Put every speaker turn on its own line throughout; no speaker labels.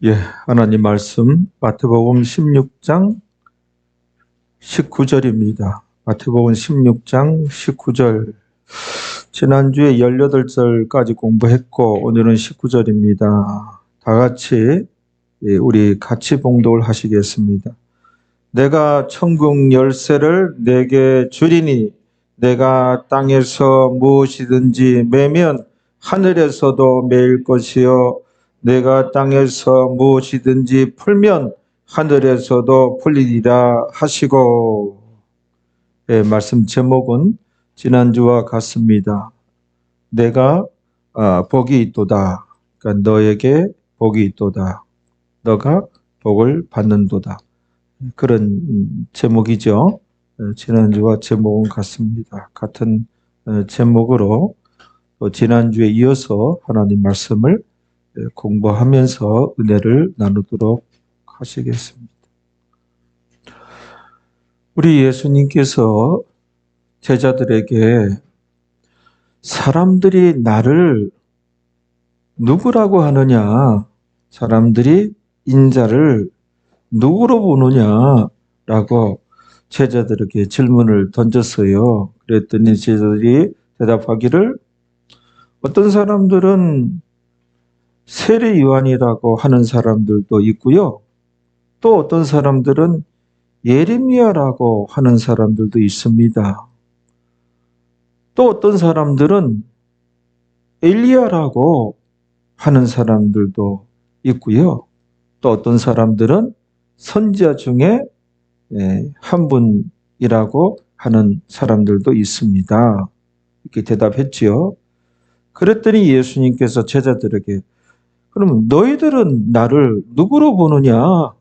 예, 하나님 말씀 마태복음 16장 19절입니다. 마태복음 16장 19절. 지난주에 18절까지 공부했고 오늘은 19절입니다. 다 같이 우리 같이 봉독을 하시겠습니다. 내가 천국 열쇠를 내게 주리니 내가 땅에서 무엇이든지 매면 하늘에서도 매일 것이요 내가 땅에서 무엇이든지 풀면 하늘에서도 풀리리라 하시고. 말씀 제목은 지난주와 같습니다. 내가 복이 있도다. 그러니까 너에게 복이 있도다. 너가 복을 받는도다. 그런 제목이죠. 지난주와 제목은 같습니다. 같은 제목으로 지난주에 이어서 하나님 말씀을 공부하면서 은혜를 나누도록 하시겠습니다. 우리 예수님께서 제자들에게 사람들이 나를 누구라고 하느냐, 사람들이 인자를 누구로 보느냐라고 제자들에게 질문을 던졌어요. 그랬더니 제자들이 대답하기를 어떤 사람들은 세례 요한이라고 하는 사람들도 있고요. 또 어떤 사람들은 예레미야라고 하는 사람들도 있습니다. 또 어떤 사람들은 엘리야라고 하는 사람들도 있고요. 또 어떤 사람들은 선지자 중에 한 분이라고 하는 사람들도 있습니다. 이렇게 대답했지요. 그랬더니 예수님께서 제자들에게 그럼 너희들은 나를 누구로 보느냐?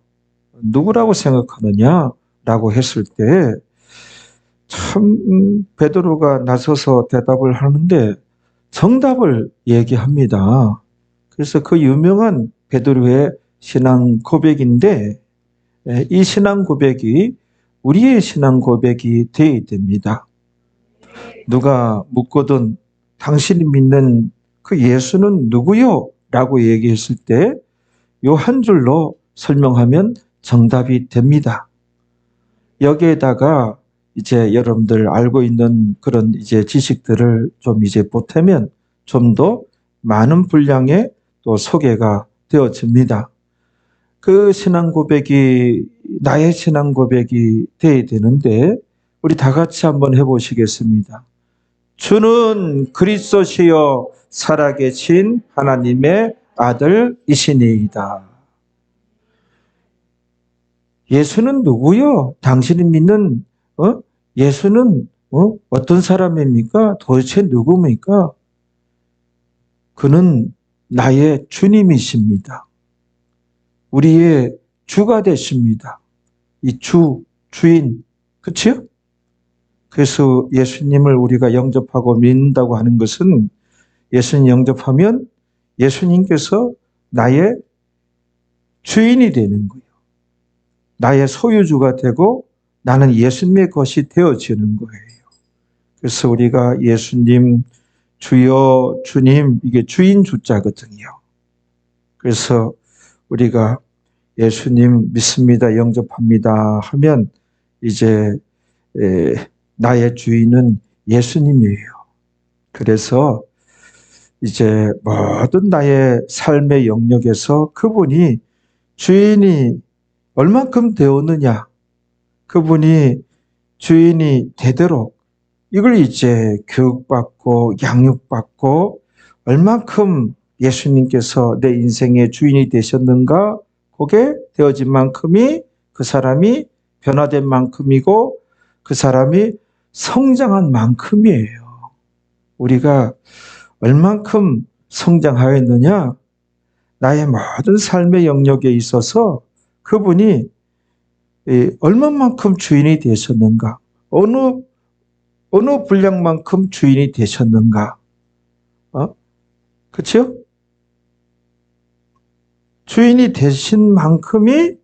누구라고 생각하느냐? 라고 했을 때 참 베드로가 나서서 대답을 하는데 정답을 얘기합니다. 그래서 그 유명한 베드로의 신앙 고백인데 이 신앙 고백이 우리의 신앙 고백이 되어야 됩니다. 누가 묻거든 당신이 믿는 그 예수는 누구요? 라고 얘기했을 때 요 한 줄로 설명하면 정답이 됩니다. 여기에다가 이제 여러분들 알고 있는 그런 이제 지식들을 좀 이제 보태면 좀 더 많은 분량의 또 소개가 되어집니다. 그 신앙 고백이 나의 신앙 고백이 되어야 되는데 우리 다 같이 한번 해보시겠습니다. 주는 그리스도시요 살아계신 하나님의 아들이시니이다. 예수는 누구요? 당신이 믿는 예수는 어떤 사람입니까? 도대체 누굽니까? 그는 나의 주님이십니다. 우리의 주가 되십니다. 이 주인, 그치요? 그래서 예수님을 우리가 영접하고 믿는다고 하는 것은 예수님 영접하면 예수님께서 나의 주인이 되는 거예요. 나의 소유주가 되고 나는 예수님의 것이 되어지는 거예요. 그래서 우리가 예수님, 주여, 주님, 이게 주인 주자거든요. 그래서 우리가 예수님 믿습니다, 영접합니다 하면 이제 나의 주인은 예수님이에요. 그래서 이제 모든 나의 삶의 영역에서 그분이 주인이 얼만큼 되었느냐, 그분이 주인이 되도록 이걸 이제 교육받고 양육받고 얼만큼 예수님께서 내 인생의 주인이 되셨는가, 그게 되어진 만큼이 그 사람이 변화된 만큼이고 그 사람이 성장한 만큼이에요. 우리가 얼만큼 성장하였느냐, 나의 모든 삶의 영역에 있어서 그분이 얼마만큼 주인이 되셨는가, 어느 분량만큼 주인이 되셨는가, 그렇죠? 주인이 되신 만큼이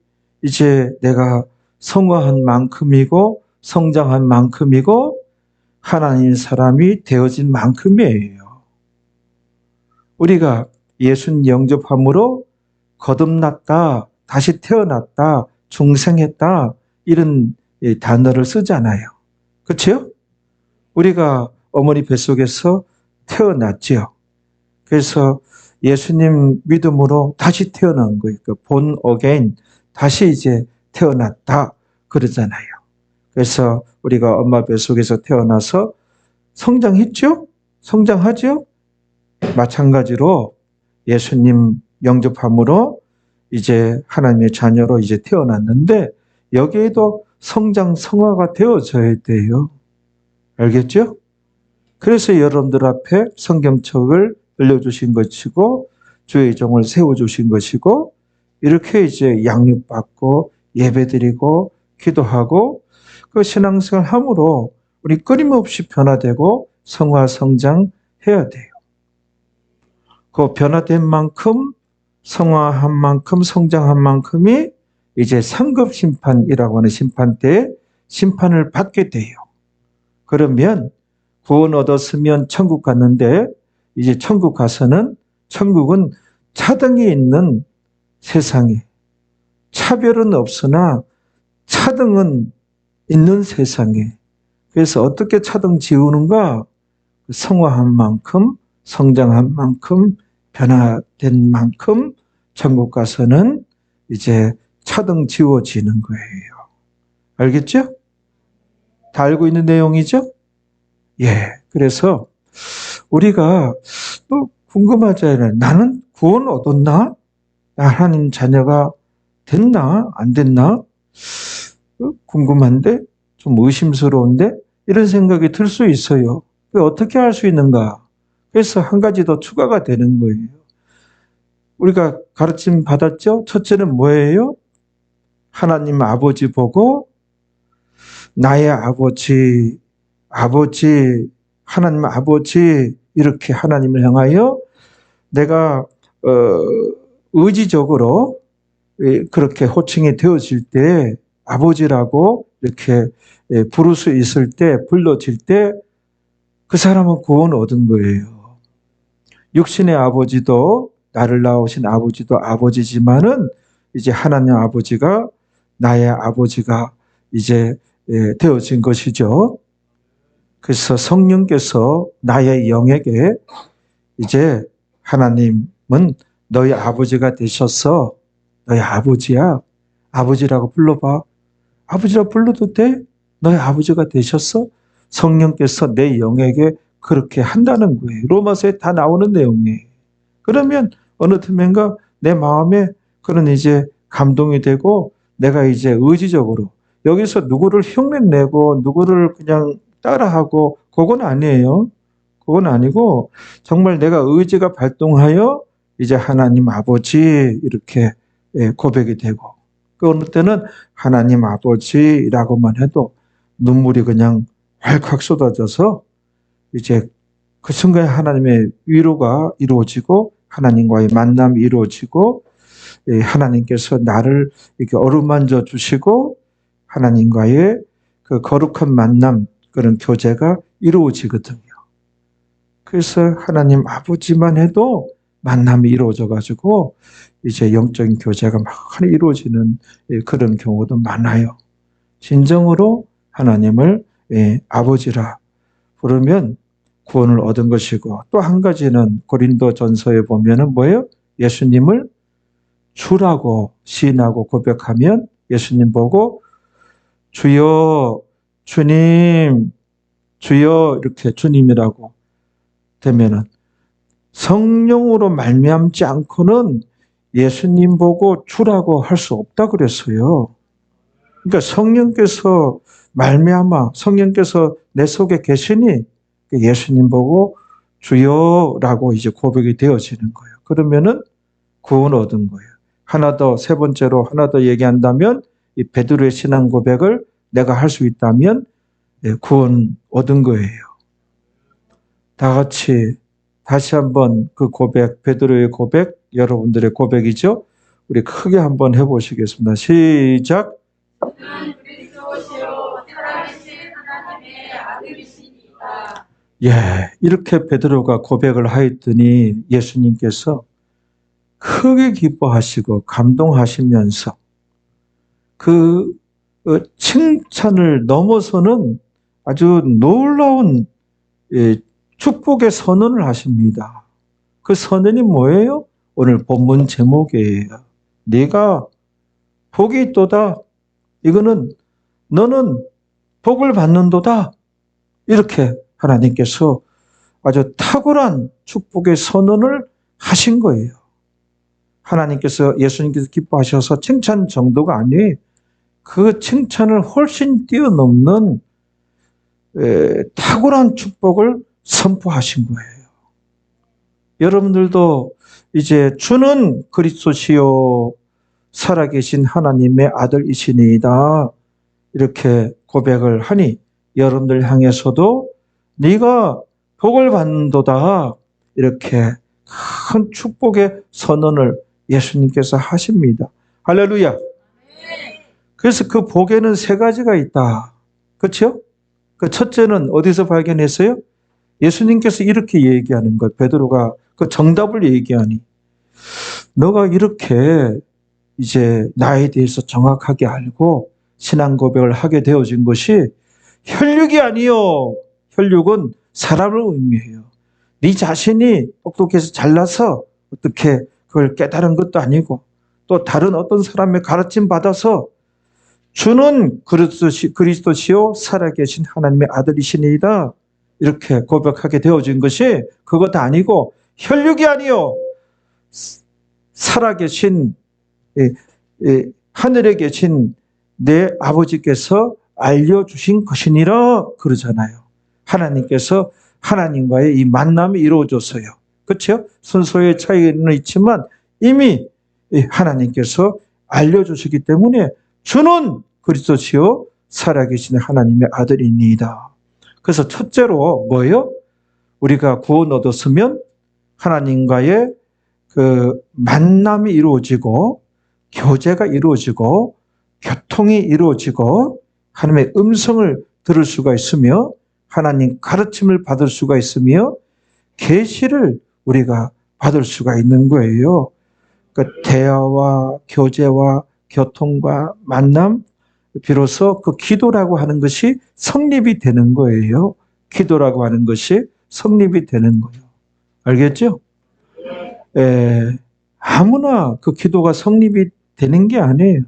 이제 내가 성화한 만큼이고 성장한 만큼이고 하나님 사람이 되어진 만큼이에요. 우리가 예수님 영접함으로 거듭났다, 다시 태어났다, 중생했다 이런 단어를 쓰잖아요. 그렇죠? 우리가 어머니 뱃속에서 태어났지요. 그래서 예수님 믿음으로 다시 태어난 거예요. 본 어게인, 다시 이제 태어났다 그러잖아요. 그래서 우리가 엄마 뱃속에서 태어나서 성장했죠? 성장하죠? 마찬가지로 예수님 영접함으로 이제 하나님의 자녀로 이제 태어났는데 여기에도 성장, 성화가 되어져야 돼요. 알겠죠? 그래서 여러분들 앞에 성경책을 올려주신 것이고 주의 종을 세워주신 것이고 이렇게 이제 양육받고 예배드리고 기도하고 그 신앙생활 함으로 우리 끊임없이 변화되고 성화 성장해야 돼요. 그 변화된 만큼 성화한 만큼 성장한 만큼이 이제 상급 심판이라고 하는 심판 때에 심판을 받게 돼요. 그러면 구원 얻었으면 천국 갔는데 이제 천국 가서는 천국은 차등이 있는 세상에 차별은 없으나 차등은 있는 세상에 그래서 어떻게 차등 지우는가? 성화한 만큼 성장한 만큼 변화된 만큼 천국 가서는 이제 차등 지워지는 거예요. 알겠죠? 다 알고 있는 내용이죠? 예. 그래서 우리가 또 궁금하잖아요. 나는 구원 얻었나? 나 하나님 자녀가 됐나? 안 됐나? 궁금한데? 좀 의심스러운데? 이런 생각이 들 수 있어요. 어떻게 할 수 있는가? 그래서 한 가지 더 추가가 되는 거예요. 우리가 가르침 받았죠? 첫째는 뭐예요? 하나님 아버지 보고 나의 아버지, 하나님 아버지 이렇게 하나님을 향하여 내가 의지적으로 그렇게 호칭이 되어질 때 아버지라고 이렇게 부를 수 있을 때 불러질 때 그 사람은 구원 얻은 거예요. 육신의 아버지도 나를 낳으신 아버지도 아버지지만은 이제 하나님 아버지가 나의 아버지가 이제 되어진 것이죠. 그래서 성령께서 나의 영에게 이제 하나님은 너희 아버지가 되셔서 너희 아버지야. 아버지라고 불러봐. 아버지라고 불러도 돼? 너희 아버지가 되셨어? 성령께서 내 영에게 그렇게 한다는 거예요. 로마서에 다 나오는 내용이에요. 그러면 어느 틈엔가 내 마음에 그런 이제 감동이 되고 내가 이제 의지적으로 여기서 누구를 흉내내고 누구를 그냥 따라하고 그건 아니에요. 그건 아니고 정말 내가 의지가 발동하여 이제 하나님 아버지 이렇게 고백이 되고 그 어느 때는 하나님 아버지라고만 해도 눈물이 그냥 왈칵 쏟아져서 이제 그 순간에 하나님의 위로가 이루어지고 하나님과의 만남이 이루어지고 하나님께서 나를 이렇게 어루만져 주시고 하나님과의 그 거룩한 만남 그런 교제가 이루어지거든요. 그래서 하나님 아버지만 해도 만남이 이루어져 가지고 이제 영적인 교제가 많이 이루어지는 그런 경우도 많아요. 진정으로 하나님을 아버지라 부르면 구원을 얻은 것이고 또 한 가지는 고린도전서에 보면은 뭐예요? 예수님을 주라고 시인하고 고백하면 예수님 보고 주여 주님 주여 이렇게 주님이라고 되면은 성령으로 말미암지 않고는 예수님 보고 주라고 할 수 없다 그랬어요. 그러니까 성령께서 말미암아 성령께서 내 속에 계시니 예수님 보고 주여라고 이제 고백이 되어지는 거예요. 그러면은 구원 얻은 거예요. 하나 더 세 번째로 하나 더 얘기한다면 이 베드로의 신앙 고백을 내가 할 수 있다면 구원 얻은 거예요. 다 같이 다시 한번 그 고백 베드로의 고백 여러분들의 고백이죠. 우리 크게 한번 해보시겠습니다. 시작. 예, 이렇게 베드로가 고백을 하였더니 예수님께서 크게 기뻐하시고 감동하시면서 그 칭찬을 넘어서는 아주 놀라운 축복의 선언을 하십니다. 그 선언이 뭐예요? 오늘 본문 제목이에요. 네가 복이 있도다. 이거는 너는 복을 받는도다. 이렇게 하나님께서 아주 탁월한 축복의 선언을 하신 거예요. 하나님께서 예수님께서 기뻐하셔서 칭찬 정도가 아니 그 칭찬을 훨씬 뛰어넘는 탁월한 축복을 선포하신 거예요. 여러분들도 이제 주는 그리스도시요 살아계신 하나님의 아들이시니이다 이렇게 고백을 하니 여러분들 향해서도 네가 복을 받는도다 이렇게 큰 축복의 선언을 예수님께서 하십니다. 할렐루야. 그래서 그 복에는 세 가지가 있다. 그렇죠? 그 첫째는 어디서 발견했어요? 예수님께서 이렇게 얘기하는 것. 베드로가 그 정답을 얘기하니 너가 이렇게 이제 나에 대해서 정확하게 알고 신앙 고백을 하게 되어진 것이 혈육이 아니요. 혈육은 사람을 의미해요. 네 자신이 똑똑해서 잘나서 어떻게 그걸 깨달은 것도 아니고 또 다른 어떤 사람의 가르침 받아서 주는 그리스도시요 살아계신 하나님의 아들이시니이다. 이렇게 고백하게 되어진 것이 그것 아니고 혈육이 아니요. 살아계신 하늘에 계신 내 아버지께서 알려주신 것이니라 그러잖아요. 하나님께서 하나님과의 이 만남이 이루어졌어요. 그렇죠? 순서의 차이는 있지만 이미 하나님께서 알려주시기 때문에 주는 그리스도시요 살아계신 하나님의 아들이니이다. 그래서 첫째로 뭐예요? 우리가 구원 얻었으면 하나님과의 그 만남이 이루어지고 교제가 이루어지고 교통이 이루어지고 하나님의 음성을 들을 수가 있으며 하나님 가르침을 받을 수가 있으며 계시를 우리가 받을 수가 있는 거예요. 그 대화와 교제와 교통과 만남, 비로소 그 기도라고 하는 것이 성립이 되는 거예요. 기도라고 하는 것이 성립이 되는 거예요. 알겠죠? 아무나 그 기도가 성립이 되는 게 아니에요.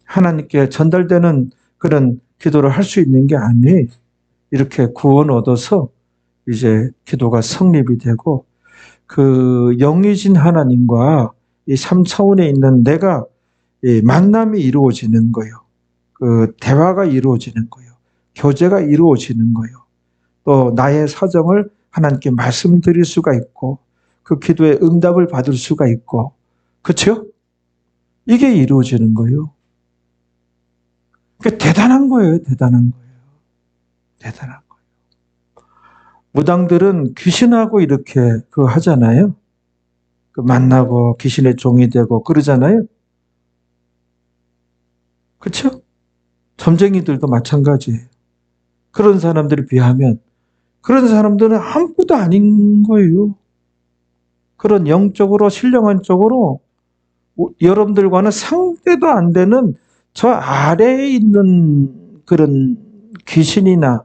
하나님께 전달되는 그런 기도를 할 수 있는 게 아니에요. 이렇게 구원 얻어서 이제 기도가 성립이 되고 그 영이신 하나님과 이 3차원에 있는 내가 이 만남이 이루어지는 거예요. 그 대화가 이루어지는 거예요. 교제가 이루어지는 거예요. 또 나의 사정을 하나님께 말씀드릴 수가 있고 그 기도에 응답을 받을 수가 있고 그렇죠? 이게 이루어지는 거예요. 그러니까 대단한 거예요. 대단한 거예요. 대단한 거예요. 무당들은 귀신하고 이렇게 그 하잖아요. 그 만나고 귀신의 종이 되고 그러잖아요. 그렇죠? 점쟁이들도 마찬가지예요. 그런 사람들에 비하면 그런 사람들은 아무것도 아닌 거예요. 그런 영적으로 신령한 쪽으로 여러분들과는 상대도 안 되는 저 아래에 있는 그런 귀신이나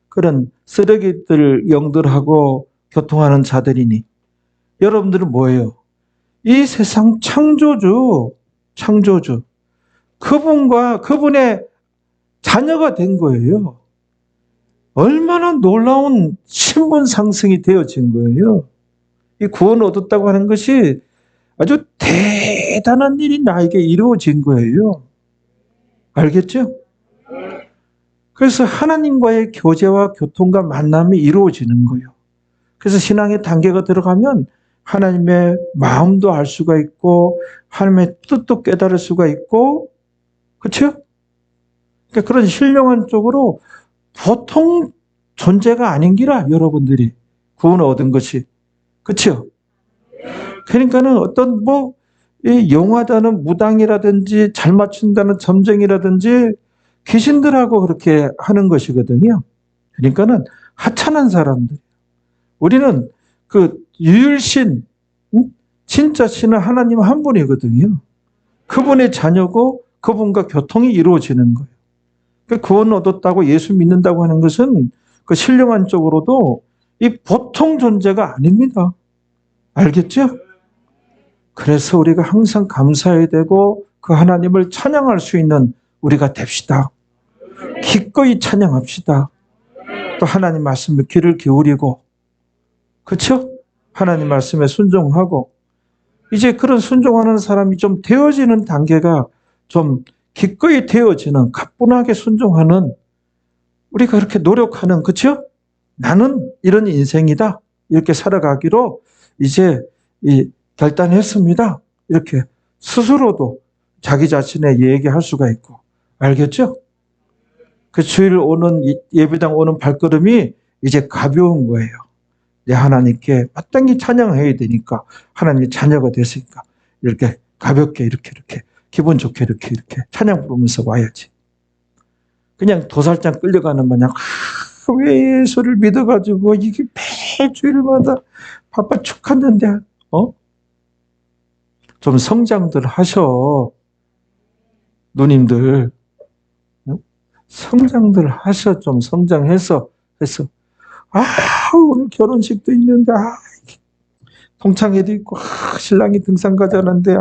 그런 쓰레기들 영들하고 교통하는 자들이니 여러분들은 뭐예요? 이 세상 창조주 그분과 그분의 자녀가 된 거예요. 얼마나 놀라운 신분 상승이 되어진 거예요. 이 구원 얻었다고 하는 것이 아주 대단한 일이 나에게 이루어진 거예요. 알겠죠? 그래서 하나님과의 교제와 교통과 만남이 이루어지는 거예요. 그래서 신앙의 단계가 들어가면 하나님의 마음도 알 수가 있고 하나님의 뜻도 깨달을 수가 있고 그렇죠? 그러니까 그런 신령한 쪽으로 보통 존재가 아닌 기라 여러분들이 구원 얻은 것이 그렇죠? 그러니까는 어떤 용하다는 무당이라든지 잘 맞춘다는 점쟁이라든지 귀신들하고 그렇게 하는 것이거든요. 그러니까는 하찮은 사람들. 우리는 그 유일신 진짜 신은 하나님 한 분이거든요. 그분의 자녀고 그분과 교통이 이루어지는 거예요. 그 구원 얻었다고 예수 믿는다고 하는 것은 그 신령한 쪽으로도 이 보통 존재가 아닙니다. 알겠죠? 그래서 우리가 항상 감사해야 되고 그 하나님을 찬양할 수 있는 우리가 됩시다. 기꺼이 찬양합시다. 또 하나님 말씀에 귀를 기울이고, 그렇죠? 하나님 말씀에 순종하고, 이제 그런 순종하는 사람이 좀 되어지는 단계가 좀 기꺼이 되어지는, 가뿐하게 순종하는, 우리가 그렇게 노력하는, 그렇죠? 나는 이런 인생이다. 이렇게 살아가기로 이제 결단했습니다. 이렇게 스스로도 자기 자신에 얘기할 수가 있고, 알겠죠? 그 주일 오는 예배당 오는 발걸음이 이제 가벼운 거예요. 내 하나님께 마땅히 찬양해야 되니까, 하나님의 자녀가 됐으니까 이렇게 가볍게 이렇게 기분 좋게 이렇게 찬양 부르면서 와야지. 그냥 도살장 끌려가는 마냥 왜 예수를 믿어가지고 이게 매 주일마다 바빠 축하는데 좀 성장들 하셔. 누님들 성장들 하셔. 좀 성장해서 오늘 결혼식도 있는데 동창회도 있고 신랑이 등산 가자는데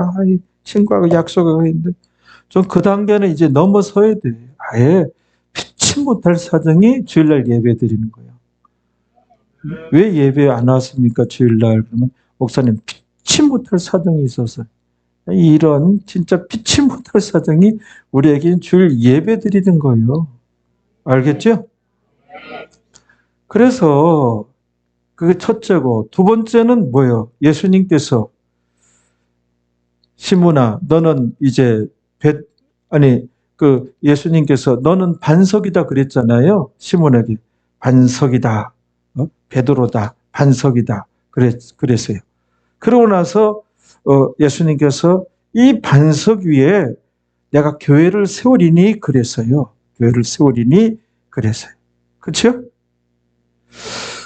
친구하고 약속하고 있는데 좀 그 단계는 이제 넘어서야 돼. 아예 피치 못할 사정이 주일날 예배 드리는 거예요. 왜 예배 안 왔습니까? 주일날. 그러면 목사님 피치 못할 사정이 있어서. 이런 진짜 피치 못할 사정이 우리에게는 주일 예배 드리는 거예요. 알겠죠? 그래서 그게 첫째고, 두 번째는 뭐예요? 예수님께서 시몬아 너는 이제 예수님께서 너는 반석이다 그랬잖아요. 시몬에게 반석이다. 베드로다. 반석이다. 그랬어요. 그러고 나서 예수님께서 이 반석 위에 내가 교회를 세우리니 그랬어요. 교회를 세우리니 그랬어요. 그렇죠?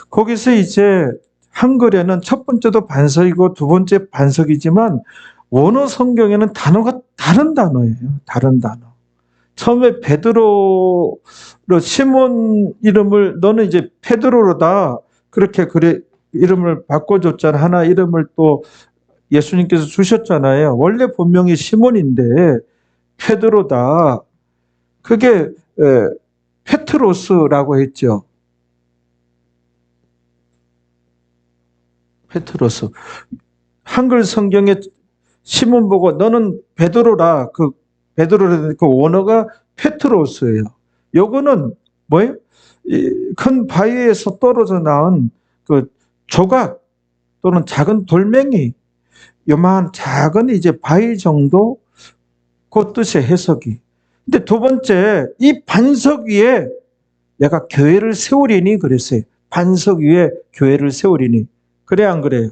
거기서 이제 한글에는 첫 번째도 반석이고 두 번째 반석이지만 원어 성경에는 단어가 다른 단어예요. 다른 단어. 처음에 베드로 시몬 이름을 너는 이제 페드로로다 그렇게 이름을 바꿔줬잖아. 하나 이름을 또 예수님께서 주셨잖아요. 원래 본명이 시몬인데 페드로다. 그게 페트로스라고 했죠. 페트로스. 한글 성경에 시몬 보고 너는 베드로라. 베드로라는 그 원어가 페트로스예요. 요거는 뭐예요? 큰 바위에서 떨어져 나온 그 조각 또는 작은 돌멩이, 요만 작은 이제 바위 정도 그 뜻의 해석이. 근데 두 번째, 이 반석 위에 내가 교회를 세우리니 그랬어요. 반석 위에 교회를 세우리니. 그래 안 그래요?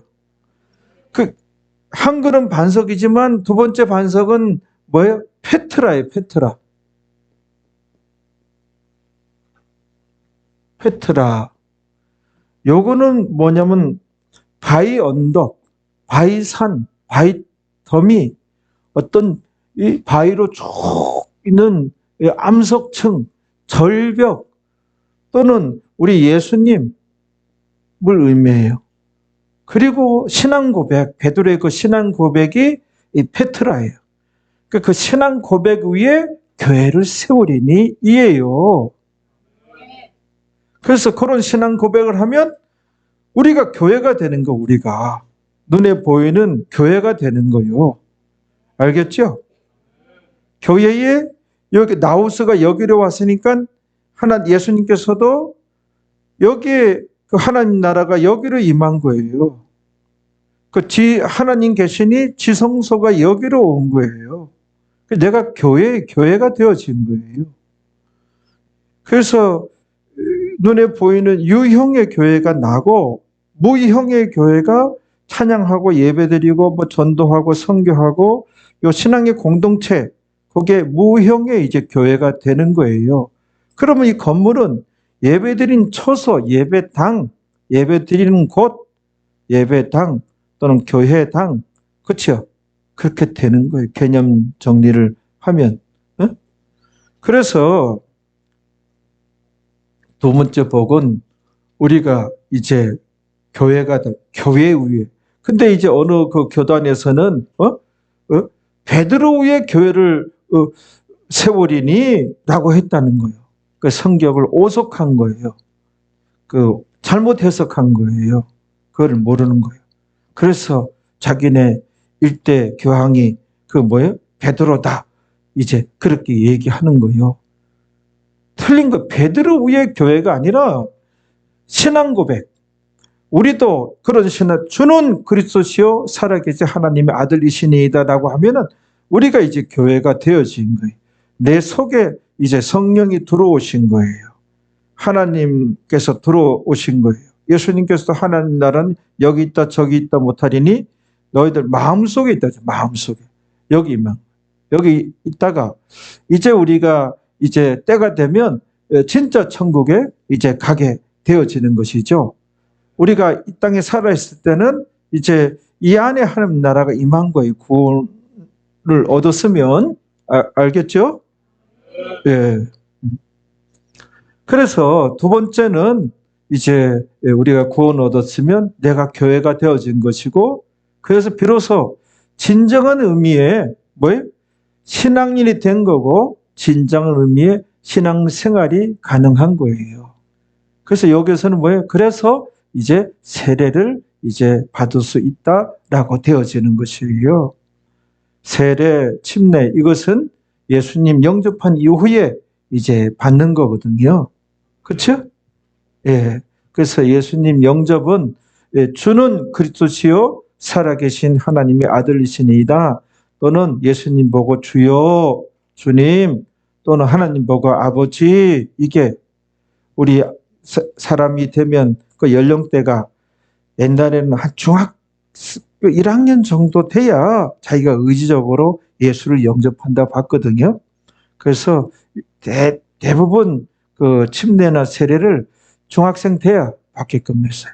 한글은 반석이지만 두 번째 반석은 뭐예요? 페트라예요. 페트라. 요거는 뭐냐면 바위 언덕, 바위 산, 바위 더미, 어떤 이 바위로 쭉 있는 암석층, 절벽 또는 우리 예수님을 의미해요. 그리고 신앙 고백, 베드로의 그 신앙 고백이 이 페트라예요. 그 신앙 고백 위에 교회를 세우리니 이에요. 그래서 그런 신앙 고백을 하면 우리가 교회가 되는 거, 우리가. 눈에 보이는 교회가 되는 거요. 알겠죠? 교회에 여기 나우스가 여기로 왔으니까 예수님께서도 여기에 그 하나님 나라가 여기로 임한 거예요. 하나님 계시니 지성소가 여기로 온 거예요. 내가 교회가 되어진 거예요. 그래서 눈에 보이는 유형의 교회가 나고 무형의 교회가 찬양하고 예배드리고 전도하고 선교하고 요 신앙의 공동체, 그게 무형의 이제 교회가 되는 거예요. 그러면 이 건물은 예배드린 처소, 예배당, 예배드리는 곳, 예배당 또는 교회당, 그렇죠? 그렇게 되는 거예요. 개념 정리를 하면. 어? 그래서 두 번째 복은 우리가 이제 교회 위에. 근데 이제 어느 그 교단에서는 베드로 위에 교회를 세우리니라고 했다는 거예요. 그 성경을 오속한 거예요. 그 잘못 해석한 거예요. 그걸 모르는 거예요. 그래서 자기네 일대 교황이 그 뭐예요? 베드로다. 이제 그렇게 얘기하는 거예요. 틀린 거. 베드로 위에 교회가 아니라 신앙 고백. 우리도 그런 신앙, 주는 그리스도시요 살아계신 하나님의 아들이시니이다라고 하면은 우리가 이제 교회가 되어진 거예요. 내 속에 이제 성령이 들어오신 거예요. 하나님께서 들어오신 거예요. 예수님께서도 하나님 나라는 여기 있다 저기 있다 못하리니 너희들 마음속에 있다. 마음속에. 여기 있다가 이제 우리가 이제 때가 되면 진짜 천국에 이제 가게 되어지는 것이죠. 우리가 이 땅에 살아있을 때는 이제 이 안에 하나님 나라가 임한 거예요. 구원을 얻었으면. 알겠죠? 예. 그래서 두 번째는 이제 우리가 구원 얻었으면 내가 교회가 되어진 것이고, 그래서 비로소 진정한 의미의 뭐예요? 신앙인이 된 거고 진정한 의미의 신앙생활이 가능한 거예요. 그래서 여기서는 뭐예요? 그래서 이제 세례를 이제 받을 수 있다라고 되어지는 것이에요. 세례, 침례 이것은 예수님 영접한 이후에 이제 받는 거거든요. 그렇죠? 예. 그래서 예수님 영접은 주는 그리스도시요 살아계신 하나님의 아들이시니이다. 또는 예수님 보고 주여, 주님, 또는 하나님 보고 아버지. 이게 우리 사람이 되면 그 연령대가 옛날에는 한 중학 1학년 정도 돼야 자기가 의지적으로 예수를 영접한다 봤거든요. 그래서 대부분 그 침례나 세례를 중학생 돼야 받게끔 했어요.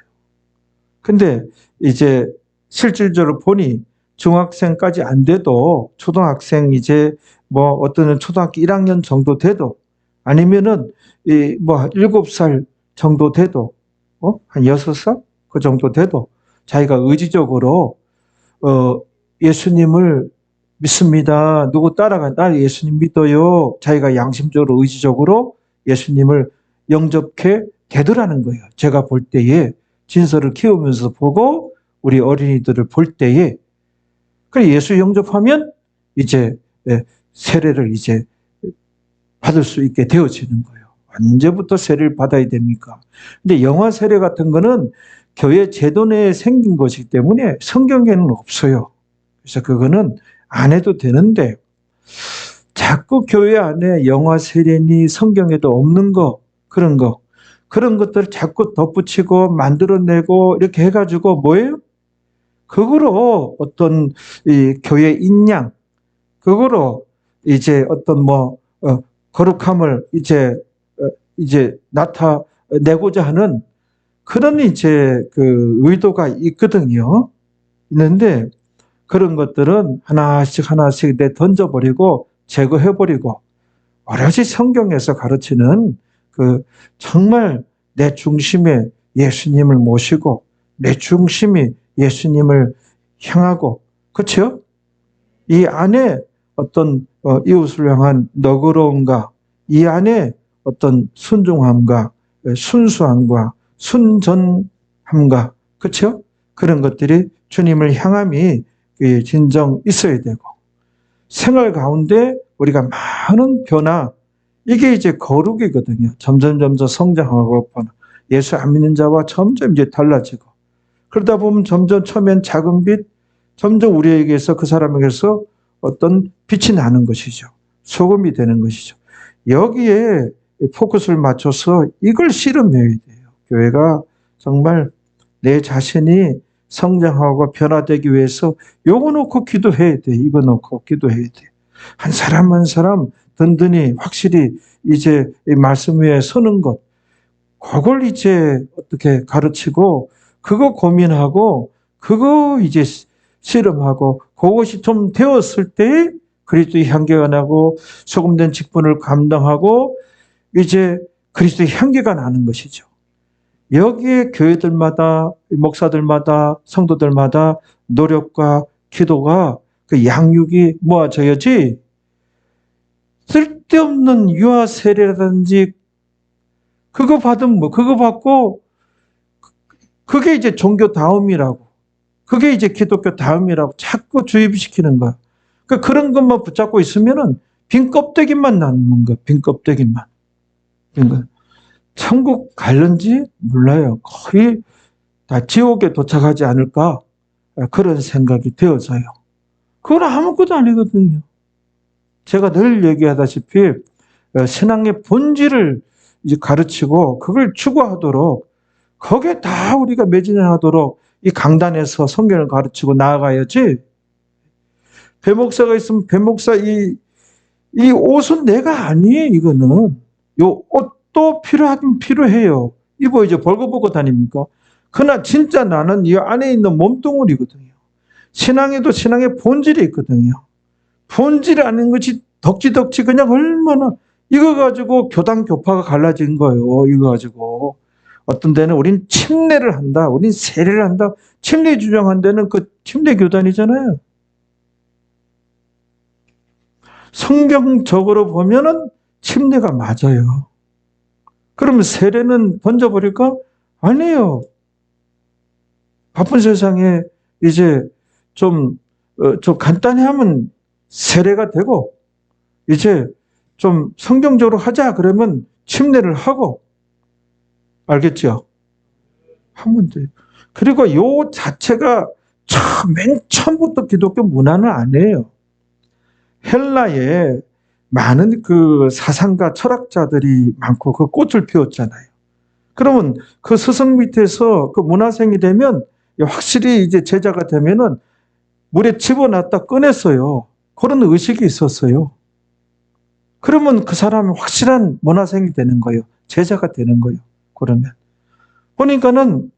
근데 이제 실질적으로 보니 중학생까지 안 돼도 초등학생 이제 뭐 어떤 초등학교 1학년 정도 돼도 아니면은 뭐 7살 정도 돼도 한 6살 그 정도 돼도 자기가 의지적으로 예수님을 믿습니다. 누구 따라간다. 예수님 믿어요. 자기가 양심적으로 의지적으로 예수님을 영접해 되더라는 거예요. 제가 볼 때에 진서를 키우면서 보고 우리 어린이들을 볼 때에 그래 예수 영접하면 이제 세례를 이제 받을 수 있게 되어지는 거예요. 언제부터 세례를 받아야 됩니까? 근데 영화 세례 같은 거는 교회 제도 내에 생긴 것이기 때문에 성경에는 없어요. 그래서 그거는 안 해도 되는데 자꾸 교회 안에 영화 세례니 성경에도 없는 거 그런 것들 자꾸 덧붙이고 만들어내고 이렇게 해가지고 뭐예요? 그거로 어떤 이 교회 인양, 그거로 이제 어떤 거룩함을 이제 나타내고자 하는 그런 이제 그 의도가 있거든요. 있는데 그런 것들은 하나씩 내 던져버리고 제거해버리고 오로지 성경에서 가르치는 그 정말 내 중심에 예수님을 모시고 내 중심이 예수님을 향하고 그렇죠? 이 안에 어떤 이웃을 향한 너그러움과 이 안에 어떤 순종함과 순수함과 순전함과 그렇죠? 그런 것들이 주님을 향함이 진정 있어야 되고 생활 가운데 우리가 많은 변화 이게 이제 거룩이거든요. 점점 성장하고 예수 안 믿는 자와 점점 이제 달라지고 그러다 보면 점점 처음엔 작은 빛 점점 우리에게서 그 사람에게서 어떤 빛이 나는 것이죠. 소금이 되는 것이죠. 여기에 포커스를 맞춰서 이걸 실험해야 돼요. 교회가 정말 내 자신이 성장하고 변화되기 위해서 요거 놓고 기도해야 돼. 이거 놓고 기도해야 돼. 한 사람 한 사람 든든히 확실히 이제 말씀 위에 서는 것. 그걸 이제 어떻게 가르치고 그거 고민하고 그거 이제 씨름하고 그것이 좀 되었을 때 그리스도의 향기가 나고 소금된 직분을 감당하고 이제 그리스도의 향기가 나는 것이죠. 여기에 교회들마다 목사들마다 성도들마다 노력과 기도가 그 양육이 모아져야지 쓸데없는 유아 세례라든지 그거 받으면 그거 받고 그게 이제 종교 다음이라고 그게 이제 기독교 다음이라고 자꾸 주입시키는 거야. 그러니까 그런 것만 붙잡고 있으면은 빈 껍데기만 남는 거야. 빈 껍데기만. 그러니까 천국 갈는지 몰라요. 거의 다 지옥에 도착하지 않을까 그런 생각이 되어져요. 그건 아무것도 아니거든요. 제가 늘 얘기하다시피 신앙의 본질을 이제 가르치고 그걸 추구하도록 거기에 다 우리가 매진하도록 이 강단에서 성경을 가르치고 나아가야지. 배목사가 있으면 배목사 이 옷은 내가 아니에요. 이거는 요 옷도 필요하긴 필요해요. 입어 이제 벌거벗고 다닙니까? 그러나 진짜 나는 이 안에 있는 몸뚱아리거든요. 신앙에도 신앙의 본질이 있거든요. 본질이 아닌 것이 덕지덕지 그냥 얼마나 이거 가지고 교단 교파가 갈라진 거예요. 이거 가지고 어떤 데는 우린 침례를 한다. 우린 세례를 한다. 침례 주장한 데는 그 침례 교단이잖아요. 성경적으로 보면은 침례가 맞아요. 그러면 세례는 던져버릴까? 아니에요. 바쁜 세상에 이제 좀 간단히 하면 세례가 되고 이제 좀 성경적으로 하자 그러면 침례를 하고 알겠죠? 하면 돼요. 그리고 요 자체가 맨 처음부터 기독교 문화는 아니에요. 헬라에 많은 그 사상가 철학자들이 많고 그 꽃을 피웠잖아요. 그러면 그 스승 밑에서 그 문화생이 되면 확실히 이제 제자가 되면은 물에 집어넣었다 꺼냈어요. 그런 의식이 있었어요. 그러면 그 사람이 확실한 문화생이 되는 거예요. 제자가 되는 거예요. 그러면. 보니까는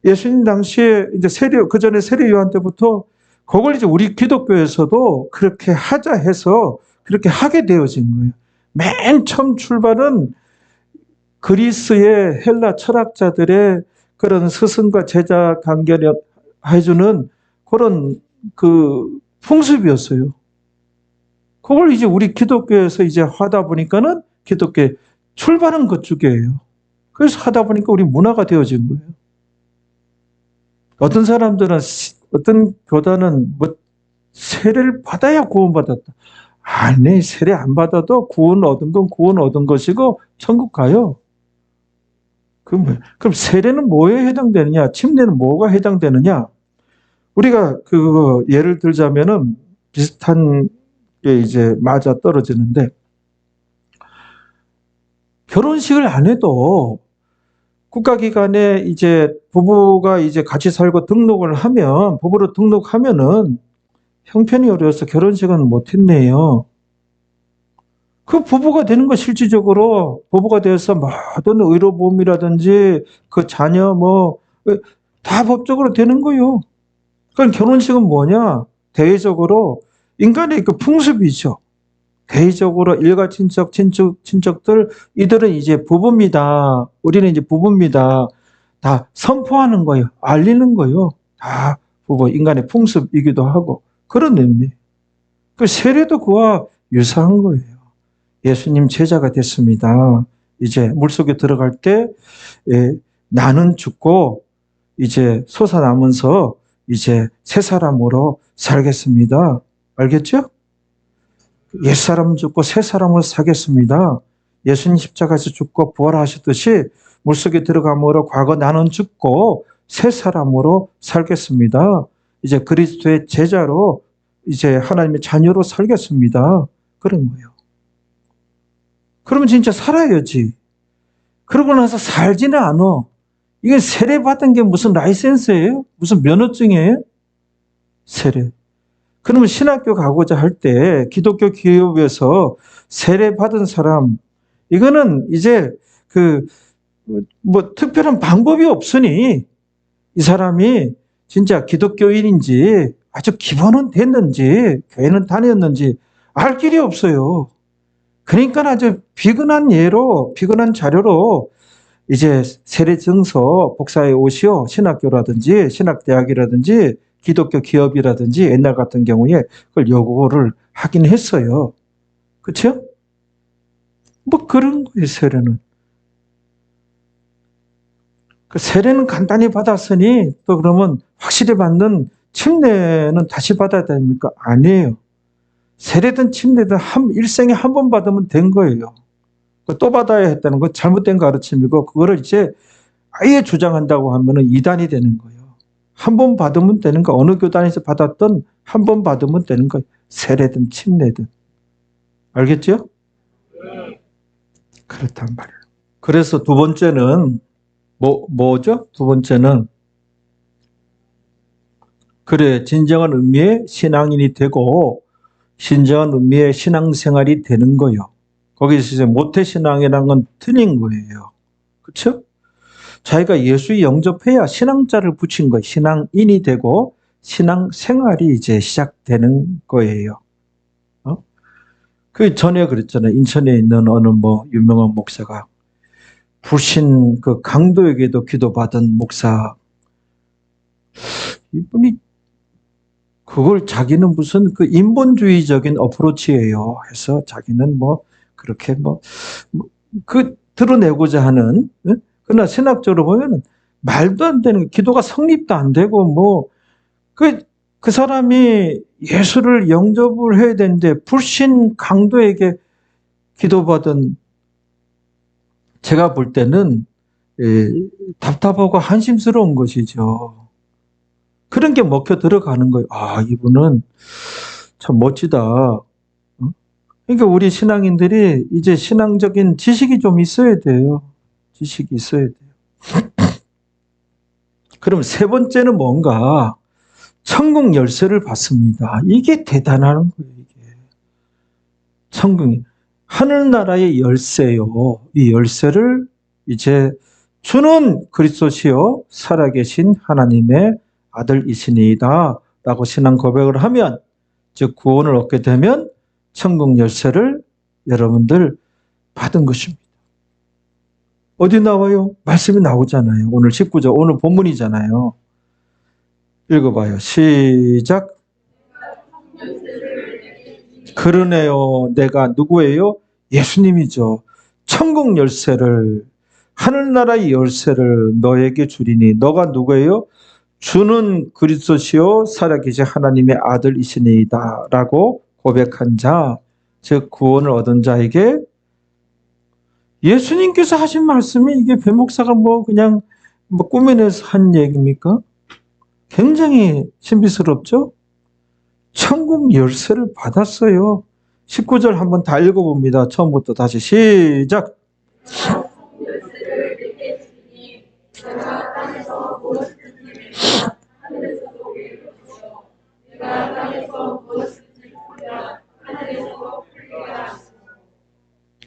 예수님 당시에 이제 그 전에 세례 요한 때부터 그걸 이제 우리 기독교에서도 그렇게 하자 해서 그렇게 하게 되어진 거예요. 맨 처음 출발은 그리스의 헬라 철학자들의 그런 스승과 제자 관계를 해주는 그런 그 풍습이었어요. 그걸 이제 우리 기독교에서 이제 하다 보니까는 기독교의 출발은 그쪽이에요. 그래서 하다 보니까 우리 문화가 되어진 거예요. 어떤 사람들은 어떤 교단은 뭐 세례를 받아야 구원받았다. 아니, 세례 안 받아도 구원 얻은 건 구원 얻은 것이고 천국 가요. 그럼 세례는 뭐에 해당되느냐? 침례는 뭐가 해당되느냐? 우리가 그 예를 들자면은 비슷한 게 이제 맞아 떨어지는데 결혼식을 안 해도 국가기관에 이제 부부가 이제 같이 살고 등록을 하면 부부로 등록하면은 형편이 어려워서 결혼식은 못 했네요. 그 부부가 되는 거 실질적으로 부부가 돼서 모든 의료보험이라든지 그 자녀 뭐 다 법적으로 되는 거요. 그러니까 결혼식은 뭐냐? 대외적으로 인간의 그 풍습이죠. 대외적으로 일가 친척들 이들은 이제 부부입니다. 우리는 이제 부부입니다. 다 선포하는 거예요. 알리는 거예요. 다 부부 인간의 풍습이기도 하고 그런 의미. 그 세례도 그와 유사한 거예요. 예수님 제자가 됐습니다. 이제 물속에 들어갈 때 나는 죽고 이제 솟아나면서 이제 새 사람으로 살겠습니다. 알겠죠? 옛사람 죽고 새 사람으로 살겠습니다. 예수님 십자가에서 죽고 부활하셨듯이 물속에 들어감으로 과거 나는 죽고 새 사람으로 살겠습니다. 이제 그리스도의 제자로 이제 하나님의 자녀로 살겠습니다. 그런 거예요. 그러면 진짜 살아야지. 그러고 나서 살지는 않아. 이게 세례 받은 게 무슨 라이센스예요? 무슨 면허증이에요? 세례. 그러면 신학교 가고자 할 때 기독교 기업에서 세례 받은 사람, 이거는 이제 뭐 특별한 방법이 없으니 이 사람이 진짜 기독교인인지 아주 기본은 됐는지 교회는 다녔는지 알 길이 없어요. 그러니까 아주 비근한 예로 비근한 자료로 이제 세례 증서 복사해 오시오. 신학교라든지 신학대학이라든지 기독교 기업이라든지 옛날 같은 경우에 그걸 요구를 하긴 했어요. 그렇죠? 뭐 그런 거예요, 세례는. 그 세례는 간단히 받았으니 또 그러면 확실히 받는 침례는 다시 받아야 됩니까? 아니에요. 세례든 침례든 일생에 한 번 받으면 된 거예요. 또 받아야 했다는 건 잘못된 가르침이고 그거를 이제 아예 주장한다고 하면 이단이 되는 거예요. 한 번 받으면 되는 거. 어느 교단에서 받았던 한 번 받으면 되는 거예요. 세례든 침례든. 알겠죠? 그렇단 말이에요. 그래서 두 번째는 뭐죠? 두 번째는 그래 진정한 의미의 신앙인이 되고 진정한 의미의 신앙생활이 되는 거예요. 거기서 이제 모태신앙이라는 건 틀린 거예요. 그렇죠? 자기가 예수 영접해야 신앙자를 붙인 거예요. 신앙인이 되고 신앙생활이 이제 시작되는 거예요. 그 전에 그랬잖아요. 인천에 있는 어느 유명한 목사가 불신 그 강도에게도 기도받은 목사. 이분이 그걸 자기는 무슨 그 인본주의적인 어프로치예요. 해서 자기는 그렇게 그 드러내고자 하는. 그러나 신학적으로 보면은 말도 안 되는 기도가 성립도 안 되고 그 사람이 예수를 영접을 해야 되는데 불신 강도에게 기도받은 제가 볼 때는 답답하고 한심스러운 것이죠. 그런 게 먹혀 들어가는 거예요. 아, 이분은 참 멋지다. 그러니까 우리 신앙인들이 이제 신앙적인 지식이 좀 있어야 돼요. 지식이 있어야 돼요. 그럼 세 번째는 뭔가 천국 열쇠를 받습니다. 이게 대단한 거예요. 이게 천국이 하늘나라의 열쇠요. 이 열쇠를 이제 주는 그리스도시요 살아계신 하나님의 아들이시니이다 라고 신앙 고백을 하면 즉 구원을 얻게 되면 천국 열쇠를 여러분들 받은 것입니다. 어디 나와요? 말씀이 나오잖아요. 오늘 19절 오늘 본문이잖아요. 읽어봐요. 시작. 그러네요. 내가 누구예요? 예수님이죠. 천국 열쇠를 하늘나라의 열쇠를 너에게 주리니 너가 누구예요? 주는 그리스도시요 살아계신 하나님의 아들이시니이다 라고 고백한 자, 즉 구원을 얻은 자에게 예수님께서 하신 말씀이 이게 배 목사가 그냥 꾸며내서 한 얘기입니까? 굉장히 신비스럽죠? 천국 열쇠를 받았어요. 19절 한번 다 읽어봅니다. 처음부터 다시 시작.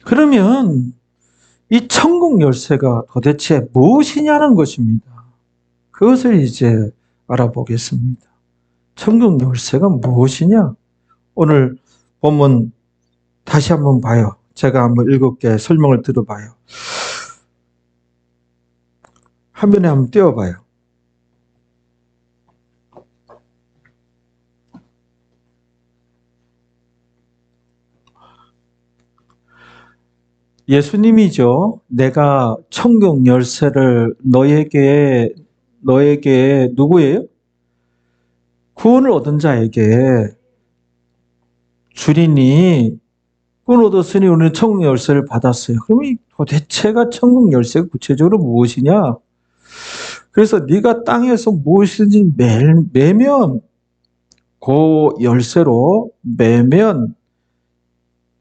그러면 이 천국 열쇠가 도대체 무엇이냐는 것입니다. 그것을 이제 알아보겠습니다. 천국 열쇠가 무엇이냐? 오늘 본문 다시 한번 봐요. 제가 한번 읽을게 설명을 들어봐요. 화면에 한번 띄워봐요. 예수님이죠. 내가 천국 열쇠를 너에게 누구예요? 구원을 얻은 자에게 주리니 구원 얻었으니 우리는 천국 열쇠를 받았어요. 그러면 도대체가 천국 열쇠가 구체적으로 무엇이냐? 그래서 네가 땅에서 무엇이든지 매면 그 열쇠로 매면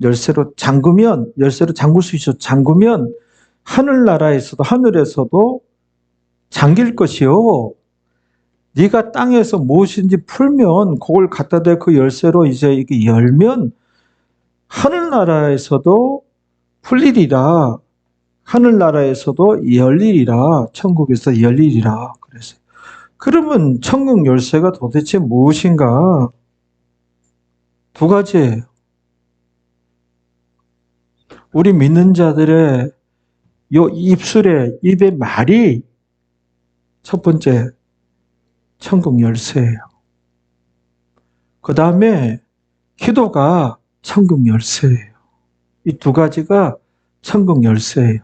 열쇠로 잠글 수 있어. 잠그면 하늘에서도 잠길 것이요. 네가 땅에서 무엇인지 풀면 그걸 갖다 대 그 열쇠로 이제 이게 열면 하늘나라에서도 풀리리라. 하늘나라에서도 열리리라. 천국에서 열리리라. 그랬어요. 그러면 천국 열쇠가 도대체 무엇인가? 두 가지예요. 우리 믿는 자들의 요 입의 말이 첫 번째 천국 열쇠예요. 그 다음에 기도가 천국 열쇠예요. 이 두 가지가 천국 열쇠예요.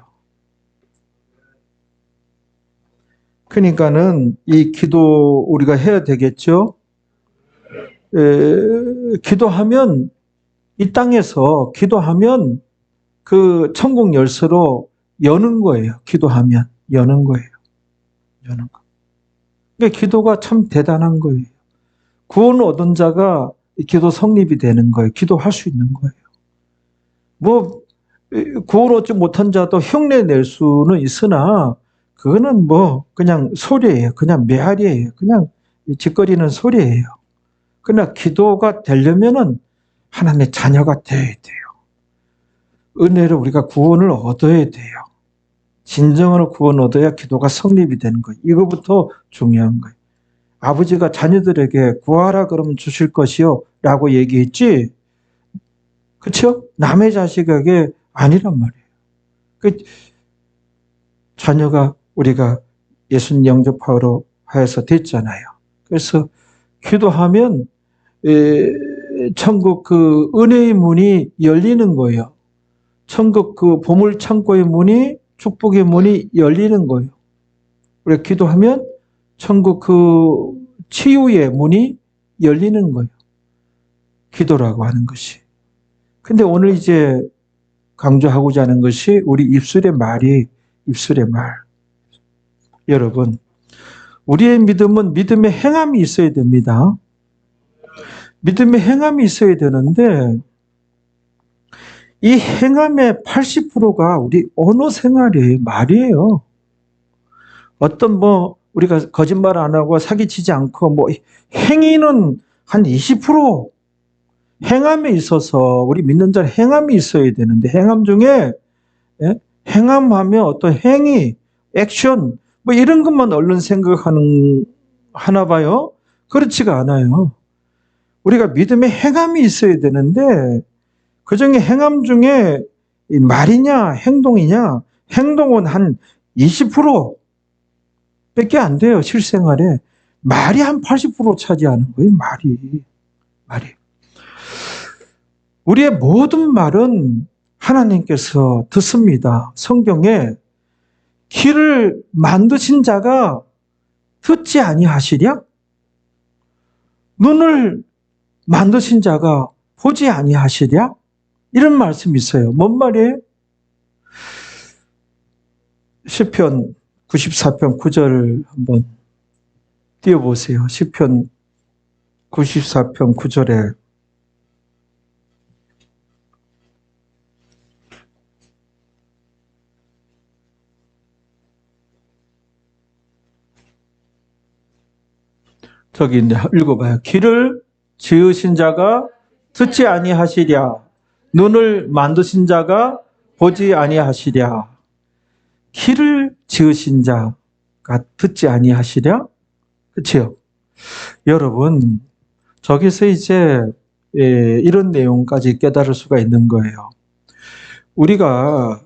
그러니까는 이 기도 우리가 해야 되겠죠? 기도하면 이 땅에서 기도하면 그 천국 열쇠로 여는 거예요. 기도하면 여는 거예요. 여는 거. 그러니까 기도가 참 대단한 거예요. 구원 얻은 자가 기도 성립이 되는 거예요. 기도할 수 있는 거예요. 뭐 구원 얻지 못한 자도 흉내 낼 수는 있으나 그거는 뭐 그냥 소리예요. 그냥 메아리예요. 그냥 짓거리는 소리예요. 그러나 기도가 되려면은 하나님의 자녀가 되어야 돼요. 은혜로 우리가 구원을 얻어야 돼요. 진정으로 구원 얻어야 기도가 성립이 되는 거예요. 이거부터 중요한 거예요. 아버지가 자녀들에게 구하라 그러면 주실 것이요 라고 얘기했지, 그렇죠? 남의 자식에게 아니란 말이에요. 그 자녀가 우리가 예수님 영접하러 하여서 됐잖아요. 그래서 기도하면 천국 그 은혜의 문이 열리는 거예요. 천국 그 보물 창고의 문이, 축복의 문이 열리는 거예요. 우리가 기도하면 천국 그 치유의 문이 열리는 거예요. 기도라고 하는 것이. 근데 오늘 이제 강조하고자 하는 것이 우리 입술의 말이, 입술의 말. 여러분, 우리의 믿음은 믿음의 행함이 있어야 됩니다. 믿음의 행함이 있어야 되는데 이 행함의 80%가 우리 언어 생활이에요. 말이에요. 어떤 뭐 우리가 거짓말 안 하고 사기치지 않고 뭐 행위는 한 20%, 행함에 있어서 우리 믿는 자는 행함이 있어야 되는데 행함 중에 행함하면 어떤 행위, 액션 뭐 이런 것만 얼른 하나 봐요. 그렇지가 않아요. 우리가 믿음의 행함이 있어야 되는데 그중에 행함 중에 말이냐 행동이냐, 행동은 한 20% 밖에 안 돼요. 실생활에. 말이 한 80% 차지하는 거예요. 말이. 우리의 모든 말은 하나님께서 듣습니다. 성경에 귀를 만드신 자가 듣지 아니하시랴? 눈을 만드신 자가 보지 아니하시랴? 이런 말씀이 있어요. 뭔 말이에요? 시편 94편 9절 한번 띄워보세요. 시편 94편 9절에 저기 이제 읽어봐요. 귀를 지으신 자가 듣지 아니하시랴. 눈을 만드신 자가 보지 아니하시랴. 귀를 지으신 자가 듣지 아니하시랴? 그렇죠? 여러분, 저기서 이제 이런 내용까지 깨달을 수가 있는 거예요. 우리가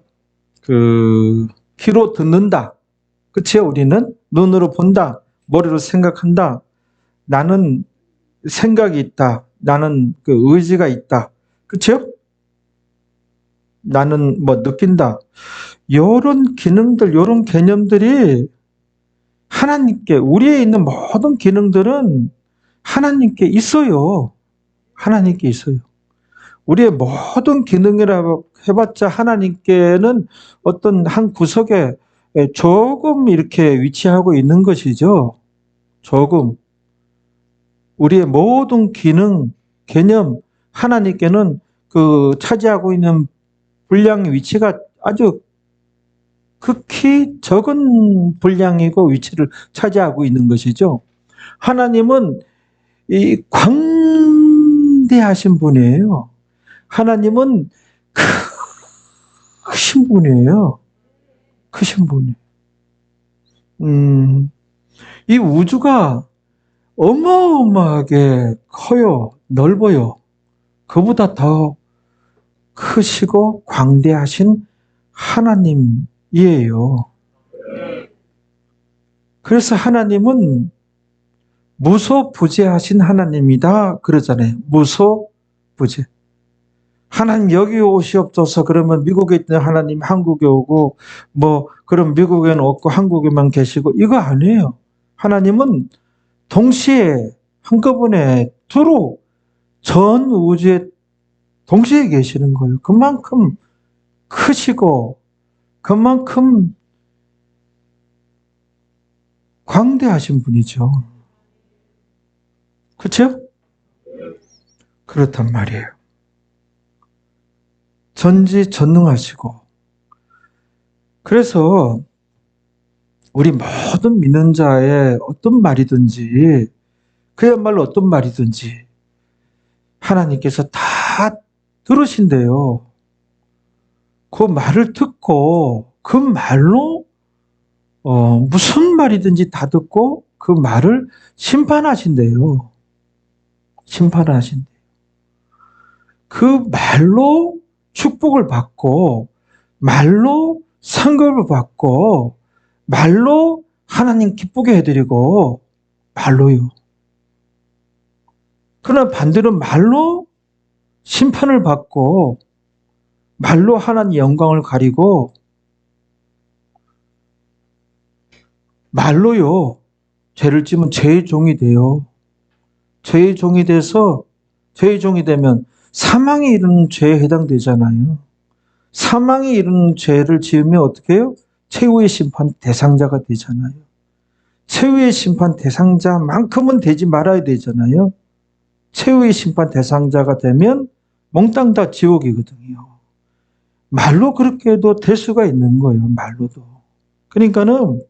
그 귀로 듣는다. 그렇죠? 우리는 눈으로 본다. 머리로 생각한다. 나는 생각이 있다. 나는 그 의지가 있다. 그렇죠? 나는 뭐 느낀다. 이런 기능들, 이런 개념들이 하나님께, 우리에 있는 모든 기능들은 하나님께 있어요. 하나님께 있어요. 우리의 모든 기능이라고 해봤자 하나님께는 어떤 한 구석에 조금 이렇게 위치하고 있는 것이죠. 조금. 우리의 모든 기능, 개념, 하나님께는 그 차지하고 있는 분량의 위치가 아주 극히 적은 분량이고 위치를 차지하고 있는 것이죠. 하나님은 이 광대하신 분이에요. 하나님은 크신 분이에요. 크신 분이에요. 이 우주가 어마어마하게 커요. 넓어요. 그보다 더 크시고 광대하신 하나님이에요. 그래서 하나님은 무소부재하신 하나님이다 그러잖아요. 무소부재. 하나님 여기 오시옵소서 그러면 미국에 있는 하나님 한국에 오고 그럼 미국에는 없고 한국에만 계시고 이거 아니에요. 하나님은 동시에 한꺼번에 두루 전 우주에 동시에 계시는 거예요. 그만큼 크시고 그만큼 광대하신 분이죠. 그렇죠? 그렇단 말이에요. 전지전능하시고 그래서 우리 모든 믿는 자의 어떤 말이든지 그야말로 어떤 말이든지 하나님께서 다 들으신대요. 그 말을 듣고 그 말로 무슨 말이든지 다 듣고 그 말을 심판하신대요. 심판하신대요. 그 말로 축복을 받고 말로 상급을 받고 말로 하나님 기쁘게 해드리고 말로요. 그러나 반대로 말로 심판을 받고 말로 하나님 영광을 가리고 말로요. 죄를 지면 죄의 종이 돼요. 죄의 종이 돼서 죄의 종이 되면 사망에 이르는 죄에 해당되잖아요. 사망에 이르는 죄를 지으면 어떻게 해요? 최후의 심판 대상자가 되잖아요. 최후의 심판 대상자만큼은 되지 말아야 되잖아요. 최후의 심판 대상자가 되면 몽땅 다 지옥이거든요. 말로 그렇게 해도 될 수가 있는 거예요. 말로도. 그러니까는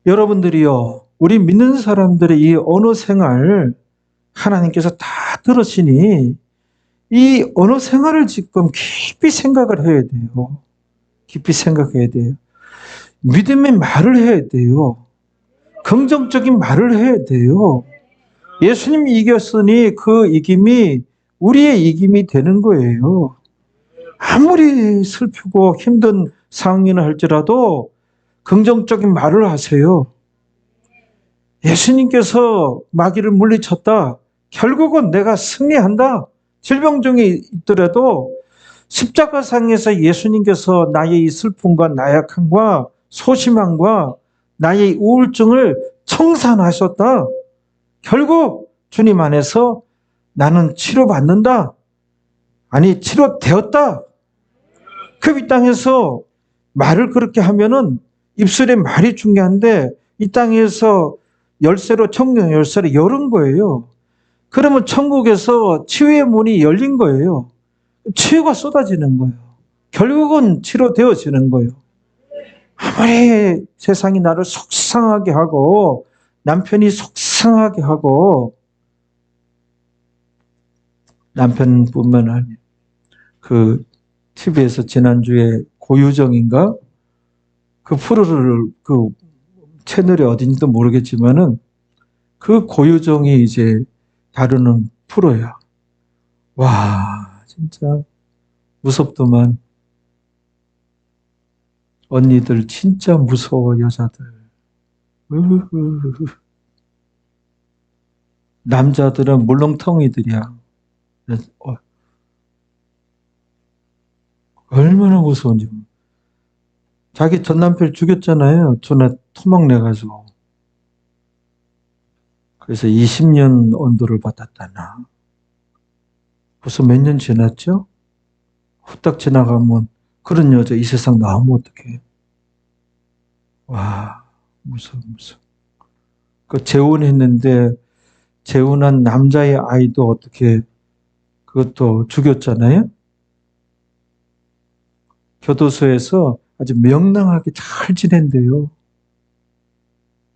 여러분들이요. 우리 믿는 사람들의 이 언어 생활 하나님께서 다 들으시니 이 언어 생활을 지금 깊이 생각을 해야 돼요. 깊이 생각해야 돼요. 믿음의 말을 해야 돼요. 긍정적인 말을 해야 돼요. 예수님이 이겼으니 그 이김이 우리의 이김이 되는 거예요. 아무리 슬프고 힘든 상황이나 할지라도 긍정적인 말을 하세요. 예수님께서 마귀를 물리쳤다. 결국은 내가 승리한다. 질병 중에 있더라도 십자가상에서 예수님께서 나의 이 슬픔과 나약함과 소심함과 나의 우울증을 청산하셨다. 결국 주님 안에서 나는 치료받는다. 아니 치료되었다. 그 이 땅에서 말을 그렇게 하면은 입술의 말이 중요한데 이 땅에서 열쇠로 청년 열쇠를 열은 거예요. 그러면 천국에서 치유의 문이 열린 거예요. 치유가 쏟아지는 거예요. 결국은 치료되어지는 거예요. 아무리 세상이 나를 속상하게 하고 남편이 속상하게 하고 남편뿐만 아니라 그 TV에서 지난주에 고유정인가 그 프로를 그 채널이 어딘지도 모르겠지만은 그 고유정이 이제 다루는 프로야. 와 진짜 무섭더만. 언니들 진짜 무서워 여자들. 남자들은 물렁텅이들이야. 얼마나 무서운지. 자기 전 남편 죽였잖아요. 전에 토막 내가지고. 그래서 20년 언도를 받았다나. 벌써 몇 년 지났죠? 후딱 지나가면 그런 여자 이 세상 나오면 어떡해. 와 무서워. 그 재혼했는데 재혼한 남자의 아이도 어떻게 그것도 죽였잖아요. 교도소에서 아주 명랑하게 잘 지낸대요.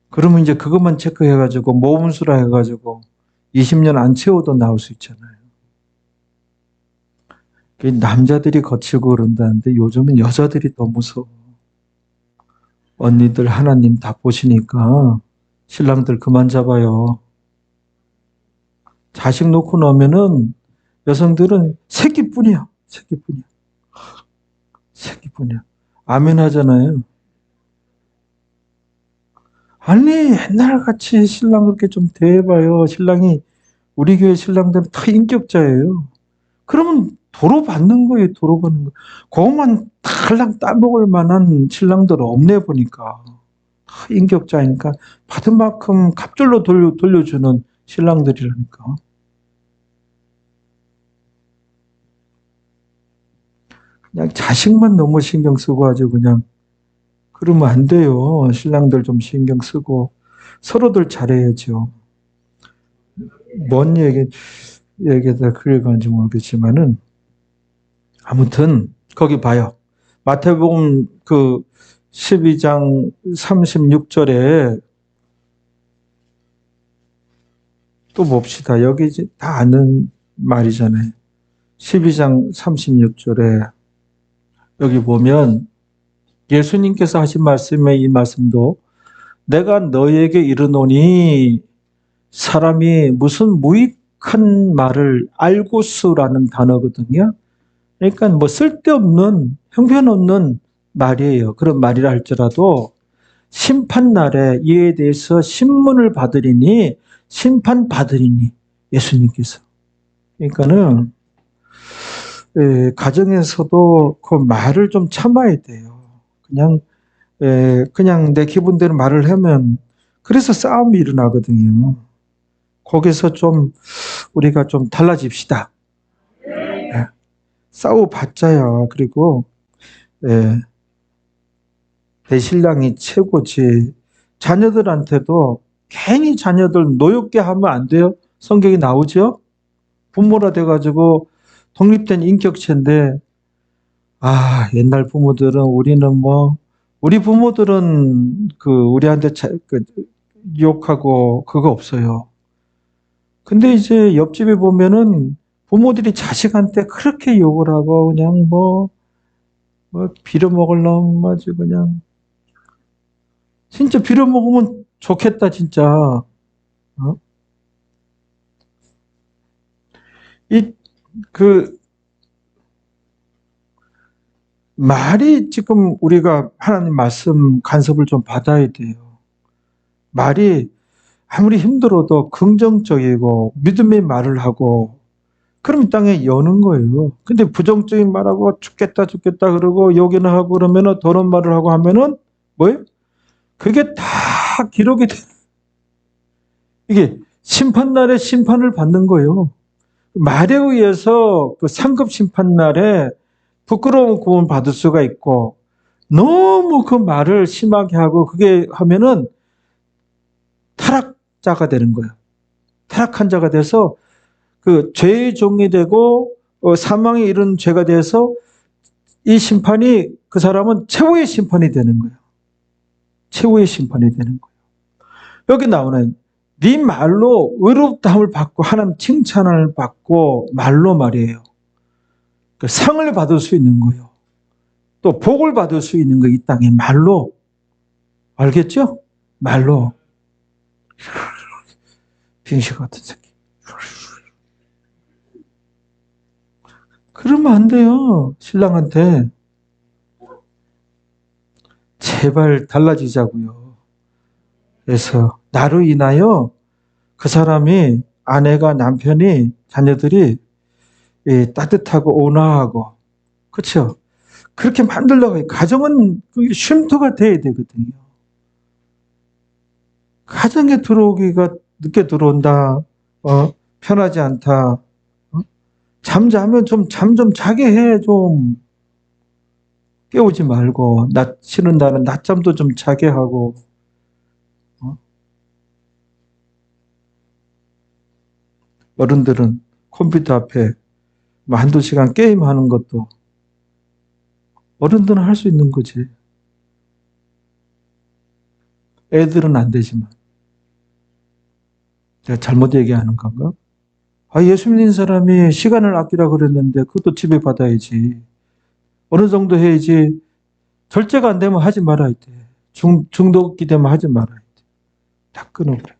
그러면 이제 그것만 체크해가지고 모범수라 해가지고 20년 안 채워도 나올 수 있잖아요. 남자들이 거칠고 그런다는데 요즘은 여자들이 더 무서워. 언니들 하나님 다 보시니까 신랑들 그만 잡아요. 자식 놓고 나오면은 여성들은 새끼뿐이야. 새끼뿐이야. 새끼뿐이야. 아멘 하잖아요. 아니, 옛날 같이 신랑 그렇게 좀 대해봐요. 신랑이, 우리 교회 신랑들은 다 인격자예요. 그러면 도로 받는 거예요, 도로 받는 거. 그것만 달랑 따먹을 만한 신랑들은 없네 보니까. 다 인격자니까 받은 만큼 갑절로 돌려주는 신랑들이라니까. 그냥 자식만 너무 신경 쓰고 아주 그냥 그러면 안 돼요. 신랑들 좀 신경 쓰고 서로들 잘해야죠. 뭔 얘기에다 그려가는지 모르겠지만은 아무튼 거기 봐요. 마태복음 그 12장 36절에 또 봅시다. 여기 이제 다 아는 말이잖아요. 12장 36절에 여기 보면 예수님께서 하신 말씀의 이 말씀도 내가 너에게 이르노니 사람이 무슨 무익한 말을 알고수라는 단어거든요. 그러니까 뭐 쓸데없는 형편없는 말이에요. 그런 말이라 할지라도 심판날에 이에 대해서 신문을 받으리니 심판받으리니 예수님께서. 그러니까는 가정에서도 그 말을 좀 참아야 돼요. 그냥 내 기분대로 말을 하면 그래서 싸움이 일어나거든요. 거기서 좀 우리가 좀 달라집시다. 예, 싸워봤자야. 그리고 내 신랑이 최고지. 자녀들한테도 괜히 자녀들 노엽게 하면 안 돼요. 성경이 나오죠. 부모라 돼가지고 독립된 인격체인데 옛날 부모들은 우리 부모들은 우리한테 욕하고 그거 없어요. 근데 이제 옆집에 보면은 부모들이 자식한테 그렇게 욕을 하고 그냥 빌어먹으려면 아주 그냥 진짜 빌어먹으면 좋겠다 진짜. 어? 말이 지금 우리가 하나님 말씀 간섭을 좀 받아야 돼요. 말이 아무리 힘들어도 긍정적이고 믿음의 말을 하고 그럼 이 땅에 여는 거예요. 근데 부정적인 말하고 죽겠다 그러고 욕이나 하고 그러면은 더러운 말을 하고 하면은 뭐예요? 그게 다 기록이 돼. 이게 심판날에 심판을 받는 거예요. 말에 의해서 그 상급 심판날에 부끄러운 구원 받을 수가 있고 너무 그 말을 심하게 하고 그게 하면은 타락자가 되는 거예요. 타락한 자가 돼서 그 죄의 종이 되고 사망에 이른 죄가 돼서 이 심판이 그 사람은 최후의 심판이 되는 거예요. 최후의 심판이 되는 거예요. 여기 나오는 네 말로 의롭다함을 받고 하나님 칭찬을 받고 말로 말이에요. 그 상을 받을 수 있는 거예요. 또 복을 받을 수 있는 거 이 땅에 말로. 알겠죠? 말로. 빙시 같은 새끼. 그러면 안 돼요. 신랑한테. 제발 달라지자고요. 그래서 나로 인하여 그 사람이 아내가 남편이 자녀들이 따뜻하고 온화하고 그렇죠? 그렇게 만들려고 해요. 가정은 쉼터가 돼야 되거든요. 가정에 들어오기가 늦게 들어온다. 편하지 않다. 잠자면 잠 좀 자게 해. 좀 깨우지 말고 낮 쉬는다는 낮잠도 좀 자게 하고 어른들은 컴퓨터 앞에 한두 시간 게임하는 것도 어른들은 할 수 있는 거지. 애들은 안 되지만. 제가 잘못 얘기하는 건가? 예수 믿는 사람이 시간을 아끼라 그랬는데 그것도 지배 받아야지. 어느 정도 해야지. 절제가 안 되면 하지 말아야 돼. 중독이 되면 하지 말아야 돼. 다 끊어버려야 돼.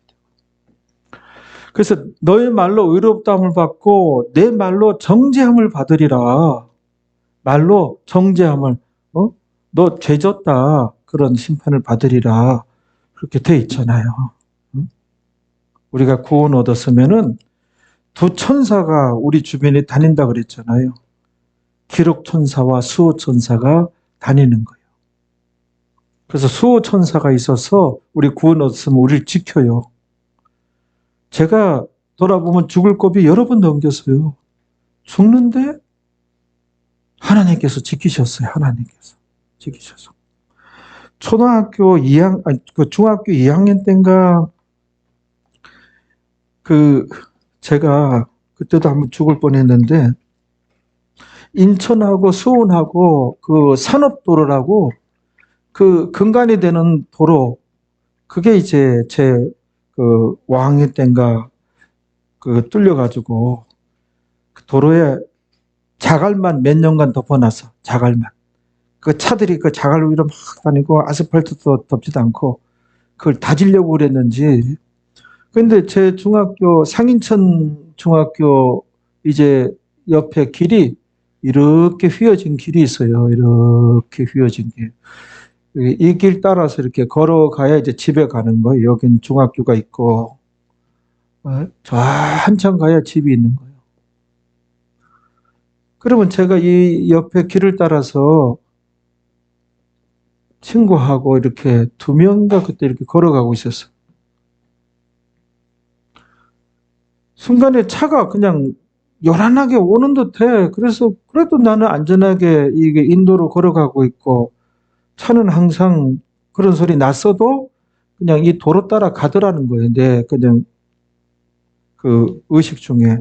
그래서 너의 말로 의롭다함을 받고 내 말로 정죄함을 받으리라. 말로 정죄함을, 너 죄졌다. 그런 심판을 받으리라. 그렇게 돼 있잖아요. 우리가 구원 얻었으면은 두 천사가 우리 주변에 다닌다 그랬잖아요. 기록 천사와 수호 천사가 다니는 거예요. 그래서 수호 천사가 있어서 우리 구원 얻었으면 우리를 지켜요. 제가 돌아보면 죽을 고비 여러 번 넘겼어요. 죽는데 하나님께서 지키셨어요. 하나님께서 지키셔서. 중학교 2학년 때인가 제가 그때도 한번 죽을 뻔했는데 인천하고 수원하고 그 산업도로라고 그 근간이 되는 도로 그게 이제 제 5학년 때인가 뚫려가지고 그 도로에 자갈만 몇 년간 덮어놨어. 자갈만. 그 차들이 그 자갈 위로 막 다니고 아스팔트도 덮지도 않고 그걸 다지려고 그랬는지. 근데 제 중학교 상인천 중학교 이제 옆에 길이 이렇게 휘어진 길이 있어요. 이렇게 휘어진 길. 이 길 따라서 이렇게 걸어가야 이제 집에 가는 거예요. 여긴 중학교가 있고 저 한참 가야 집이 있는 거예요. 그러면 제가 이 옆에 길을 따라서 친구하고 이렇게 2명인가 그때 이렇게 걸어가고 있었어요. 순간에 차가 그냥 요란하게 오는 듯해. 그래서 그래도 나는 안전하게 이게 인도로 걸어가고 있고 차는 항상 그런 소리 났어도 그냥 이 도로 따라 가더라는 거예요. 그냥 그 의식 중에.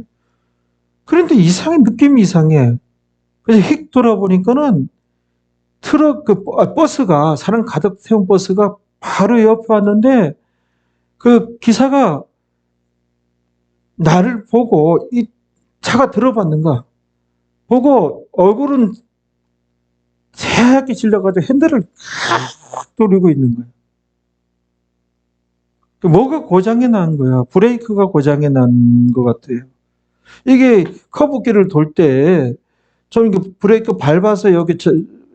그런데 느낌이 이상해. 그래서 휙 돌아보니까는 트럭 버스가 사람 가득 태운 버스가 바로 옆에 왔는데 그 기사가 나를 보고 이 차가 들어봤는가 보고 얼굴은 새하얗게 질려가지고 핸들을 칵 돌리고 있는 거예요. 뭐가 고장이 난 거야. 브레이크가 고장이 난 것 같아요. 이게 커브길을 돌 때 좀 브레이크 밟아서 여기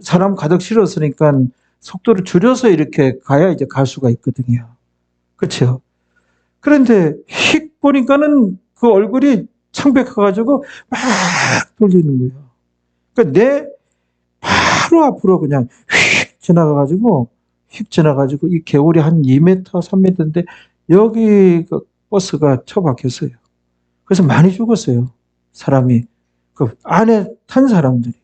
사람 가득 실었으니까 속도를 줄여서 이렇게 가야 이제 갈 수가 있거든요. 그렇죠? 그런데 휙 보니까는 그 얼굴이 창백해가지고 막 돌리는 거예요. 그러니까 내 바로 앞으로 그냥 휙 지나가가지고 이 개울이 한 2m, 3m인데 여기 그 버스가 처박혔어요. 그래서 많이 죽었어요. 사람이. 그 안에 탄 사람들이.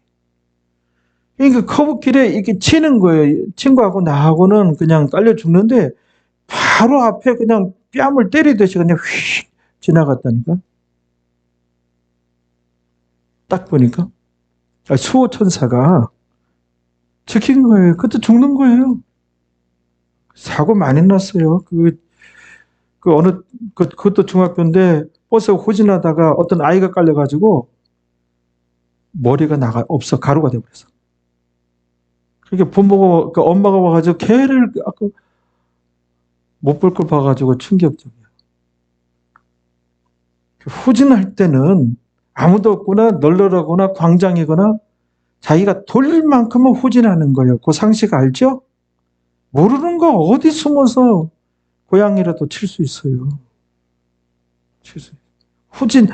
그러니까 커브길에 이렇게 치는 거예요. 친구하고 나하고는 그냥 딸려 죽는데 바로 앞에 그냥 뺨을 때리듯이 그냥 휙 지나갔다니까. 딱 보니까 수호천사가 지킨 거예요. 그때 죽는 거예요. 사고 많이 났어요. 그것도 중학교인데 버스가 후진하다가 어떤 아이가 깔려가지고 머리가 가루가 돼버렸어. 그러니까 부모가, 엄마가 와가지고 걔를 못 볼 걸 봐가지고 충격적이야. 후진할 때는 아무도 없거나 널널하거나 광장이거나 자기가 돌릴 만큼은 후진하는 거예요. 그 상식 알죠? 모르는 거 어디 숨어서 고양이라도 칠 수 있어요. 후진,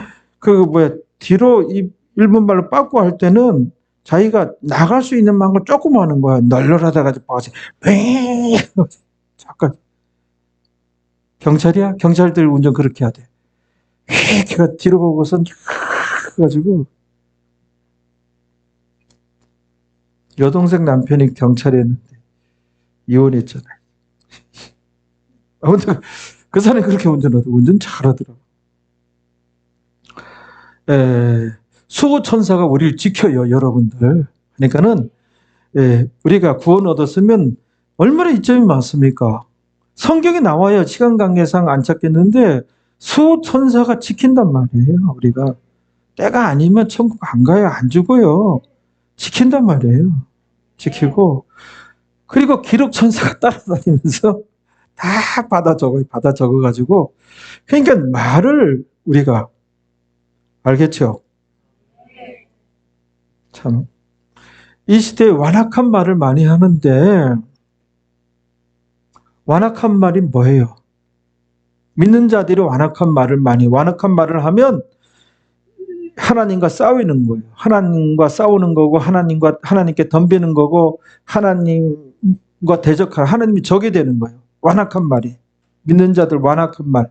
뒤로 일본 말로 빠꾸 할 때는 자기가 나갈 수 있는 만큼 조금 하는 거야. 널널하다가 봐서, 뱅! 잠깐. 경찰이야? 경찰들 운전 그렇게 해야 돼. 걔가 뒤로 보고선 가지고 여동생 남편이 경찰이었는데 이혼했잖아요. 아무튼 그 사람이 그렇게 운전 잘하더라고. 수호천사가 우리를 지켜요, 여러분들. 그러니까는 우리가 구원 얻었으면 얼마나 이점이 많습니까? 성경에 나와요. 시간 관계상 안 찾겠는데 수호천사가 지킨단 말이에요. 우리가 때가 아니면 천국 안 가요. 안 죽어요. 지킨단 말이에요. 지키고 그리고 기록천사가 따라다니면서 다 받아 적어가지고, 그러니까 말을 우리가, 알겠죠? 참, 이 시대에 완악한 말을 많이 하는데, 완악한 말이 뭐예요? 믿는 자들이 완악한 말을 하면 하나님과 싸우는 거예요. 하나님과 싸우는 거고, 하나님께 덤비는 거고, 하나님과 대적하는, 하나님이 적이 되는 거예요. 완악한 말이. 믿는 자들 완악한 말.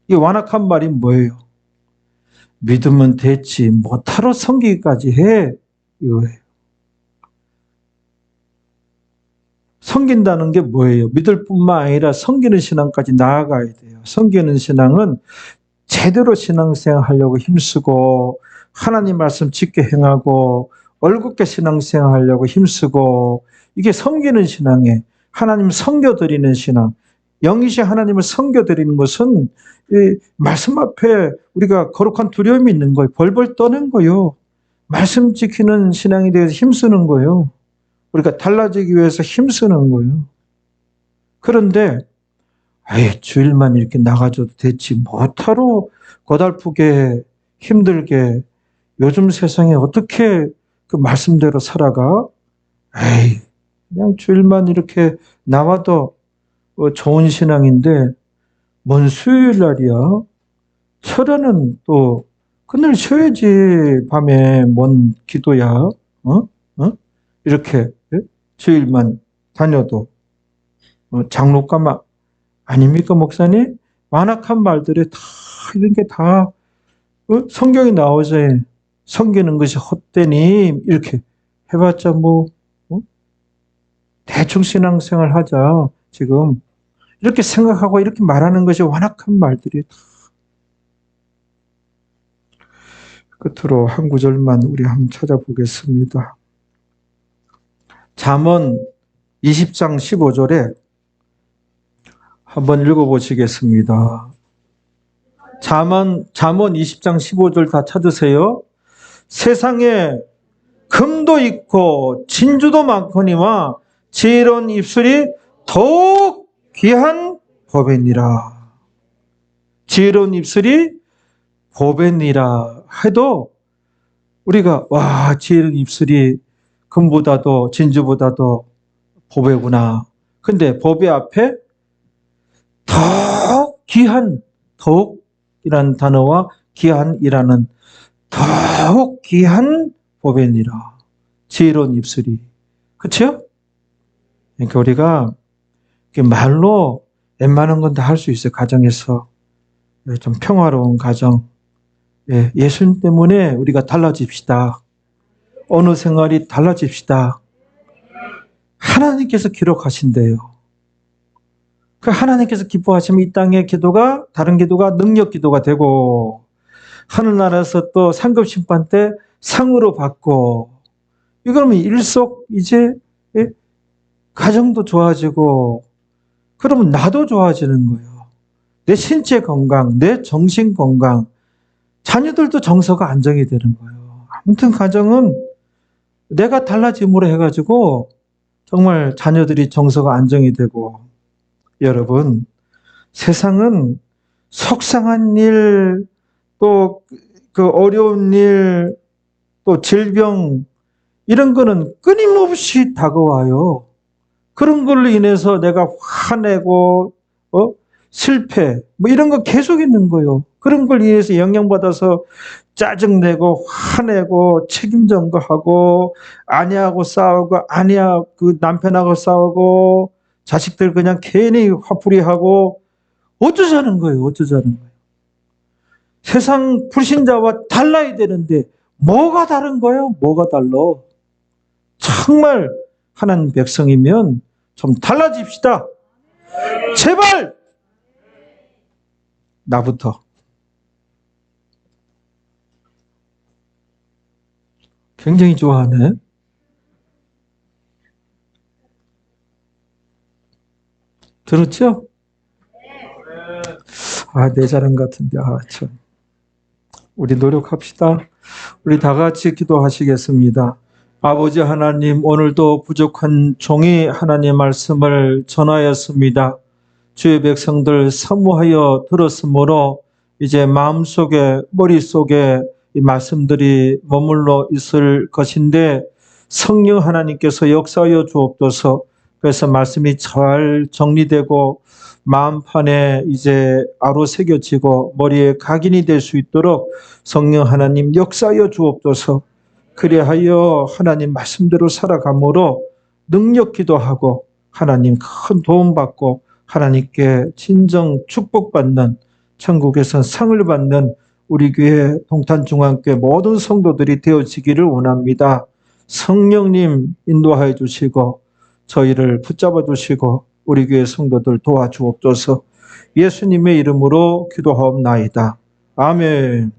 이 완악한 말이 뭐예요? 믿으면 됐지, 못하러 섬기기까지 해. 이거예요. 섬긴다는 게 뭐예요? 믿을 뿐만 아니라 섬기는 신앙까지 나아가야 돼요. 섬기는 신앙은 제대로 신앙생활 하려고 힘쓰고, 하나님 말씀 지켜 행하고, 얼굴게 신앙생활 하려고 힘쓰고, 이게 섬기는 신앙이에요. 하나님 섬겨드리는 신앙. 영이신 하나님을 섬겨드리는 것은 이 말씀 앞에 우리가 거룩한 두려움이 있는 거예요. 벌벌 떠는 거예요. 말씀 지키는 신앙에 대해서 힘쓰는 거예요. 우리가 달라지기 위해서 힘쓰는 거예요. 그런데 주일만 이렇게 나가줘도 됐지, 뭐하러 고달프게 힘들게 요즘 세상에 어떻게 그 말씀대로 살아가? 그냥 주일만 이렇게 나와도 좋은 신앙인데 뭔 수요일 날이야? 철야는 또 그날 쉬어야지. 밤에 뭔 기도야? 이렇게 주일만 다녀도 장로가만 아닙니까, 목사님? 완악한 말들이 다 이런 게 다 성경에 나오죠. 섬기는 것이 헛되니 이렇게 해봤자 뭐 대충 신앙생활 하자. 지금 이렇게 생각하고 이렇게 말하는 것이 완악한 말들이 다. 끝으로 한 구절만 우리 한번 찾아보겠습니다. 잠언 20장 15절에 한번 읽어보시겠습니다. 잠언 20장 15절 다 찾으세요. 세상에 금도 있고 진주도 많거니와 지혜로운 입술이 더욱 귀한 법이니라. 지혜로운 입술이 법이니라 해도 우리가 지혜로운 입술이 금보다도 진주보다도 법이구나. 근데 법의 앞에 더욱 귀한, 더욱이라는 단어와 귀한이라는 더욱 귀한 법이니라. 지혜로운 입술이. 그렇죠? 그러니까 우리가 말로 웬만한 건 다 할 수 있어요. 가정에서. 좀 평화로운 가정. 예수님 때문에 우리가 달라집시다. 어느 생활이 달라집시다. 하나님께서 기록하신대요. 그 하나님께서 기뻐하시면 이 땅의 기도가, 다른 기도가 능력 기도가 되고, 하늘나라에서 또 상급 심판 때 상으로 받고, 이러면 일속 이제 가정도 좋아지고, 그러면 나도 좋아지는 거예요. 내 신체 건강, 내 정신 건강, 자녀들도 정서가 안정이 되는 거예요. 아무튼 가정은 내가 달라짐으로 해가지고 정말 자녀들이 정서가 안정이 되고, 여러분, 세상은 속상한 일, 또 그 어려운 일, 또 질병, 이런 거는 끊임없이 다가와요. 그런 걸로 인해서 내가 화내고, 실패, 뭐 이런 거 계속 있는 거예요. 그런 걸 인해서 영향받아서 짜증내고, 화내고, 책임 전가하고, 아내하고 싸우고, 그 남편하고 싸우고, 자식들 그냥 괜히 화풀이하고, 어쩌자는 거예요. 세상 불신자와 달라야 되는데, 뭐가 다른 거예요? 뭐가 달라? 정말 하나님 백성이면 좀 달라집시다. 제발! 나부터. 굉장히 좋아하네. 들었죠? 내 자랑 같은데, 참. 우리 노력합시다. 우리 다 같이 기도하시겠습니다. 아버지 하나님, 오늘도 부족한 종이 하나님의 말씀을 전하였습니다. 주의 백성들 사모하여 들었으므로 이제 마음속에 머릿속에 이 말씀들이 머물러 있을 것인데 성령 하나님께서 역사하여 주옵소서. 그래서 말씀이 잘 정리되고 마음판에 이제 아로새겨지고 머리에 각인이 될 수 있도록 성령 하나님 역사하여 주옵소서. 그리하여 하나님 말씀대로 살아감으로 능력 기도하고 하나님 큰 도움 받고 하나님께 진정 축복받는 천국에서 상을 받는 우리 교회 동탄중앙교회 모든 성도들이 되어지기를 원합니다. 성령님 인도하여 주시고 저희를 붙잡아 주시고 우리 교회 성도들 도와주옵소서. 예수님의 이름으로 기도하옵나이다. 아멘.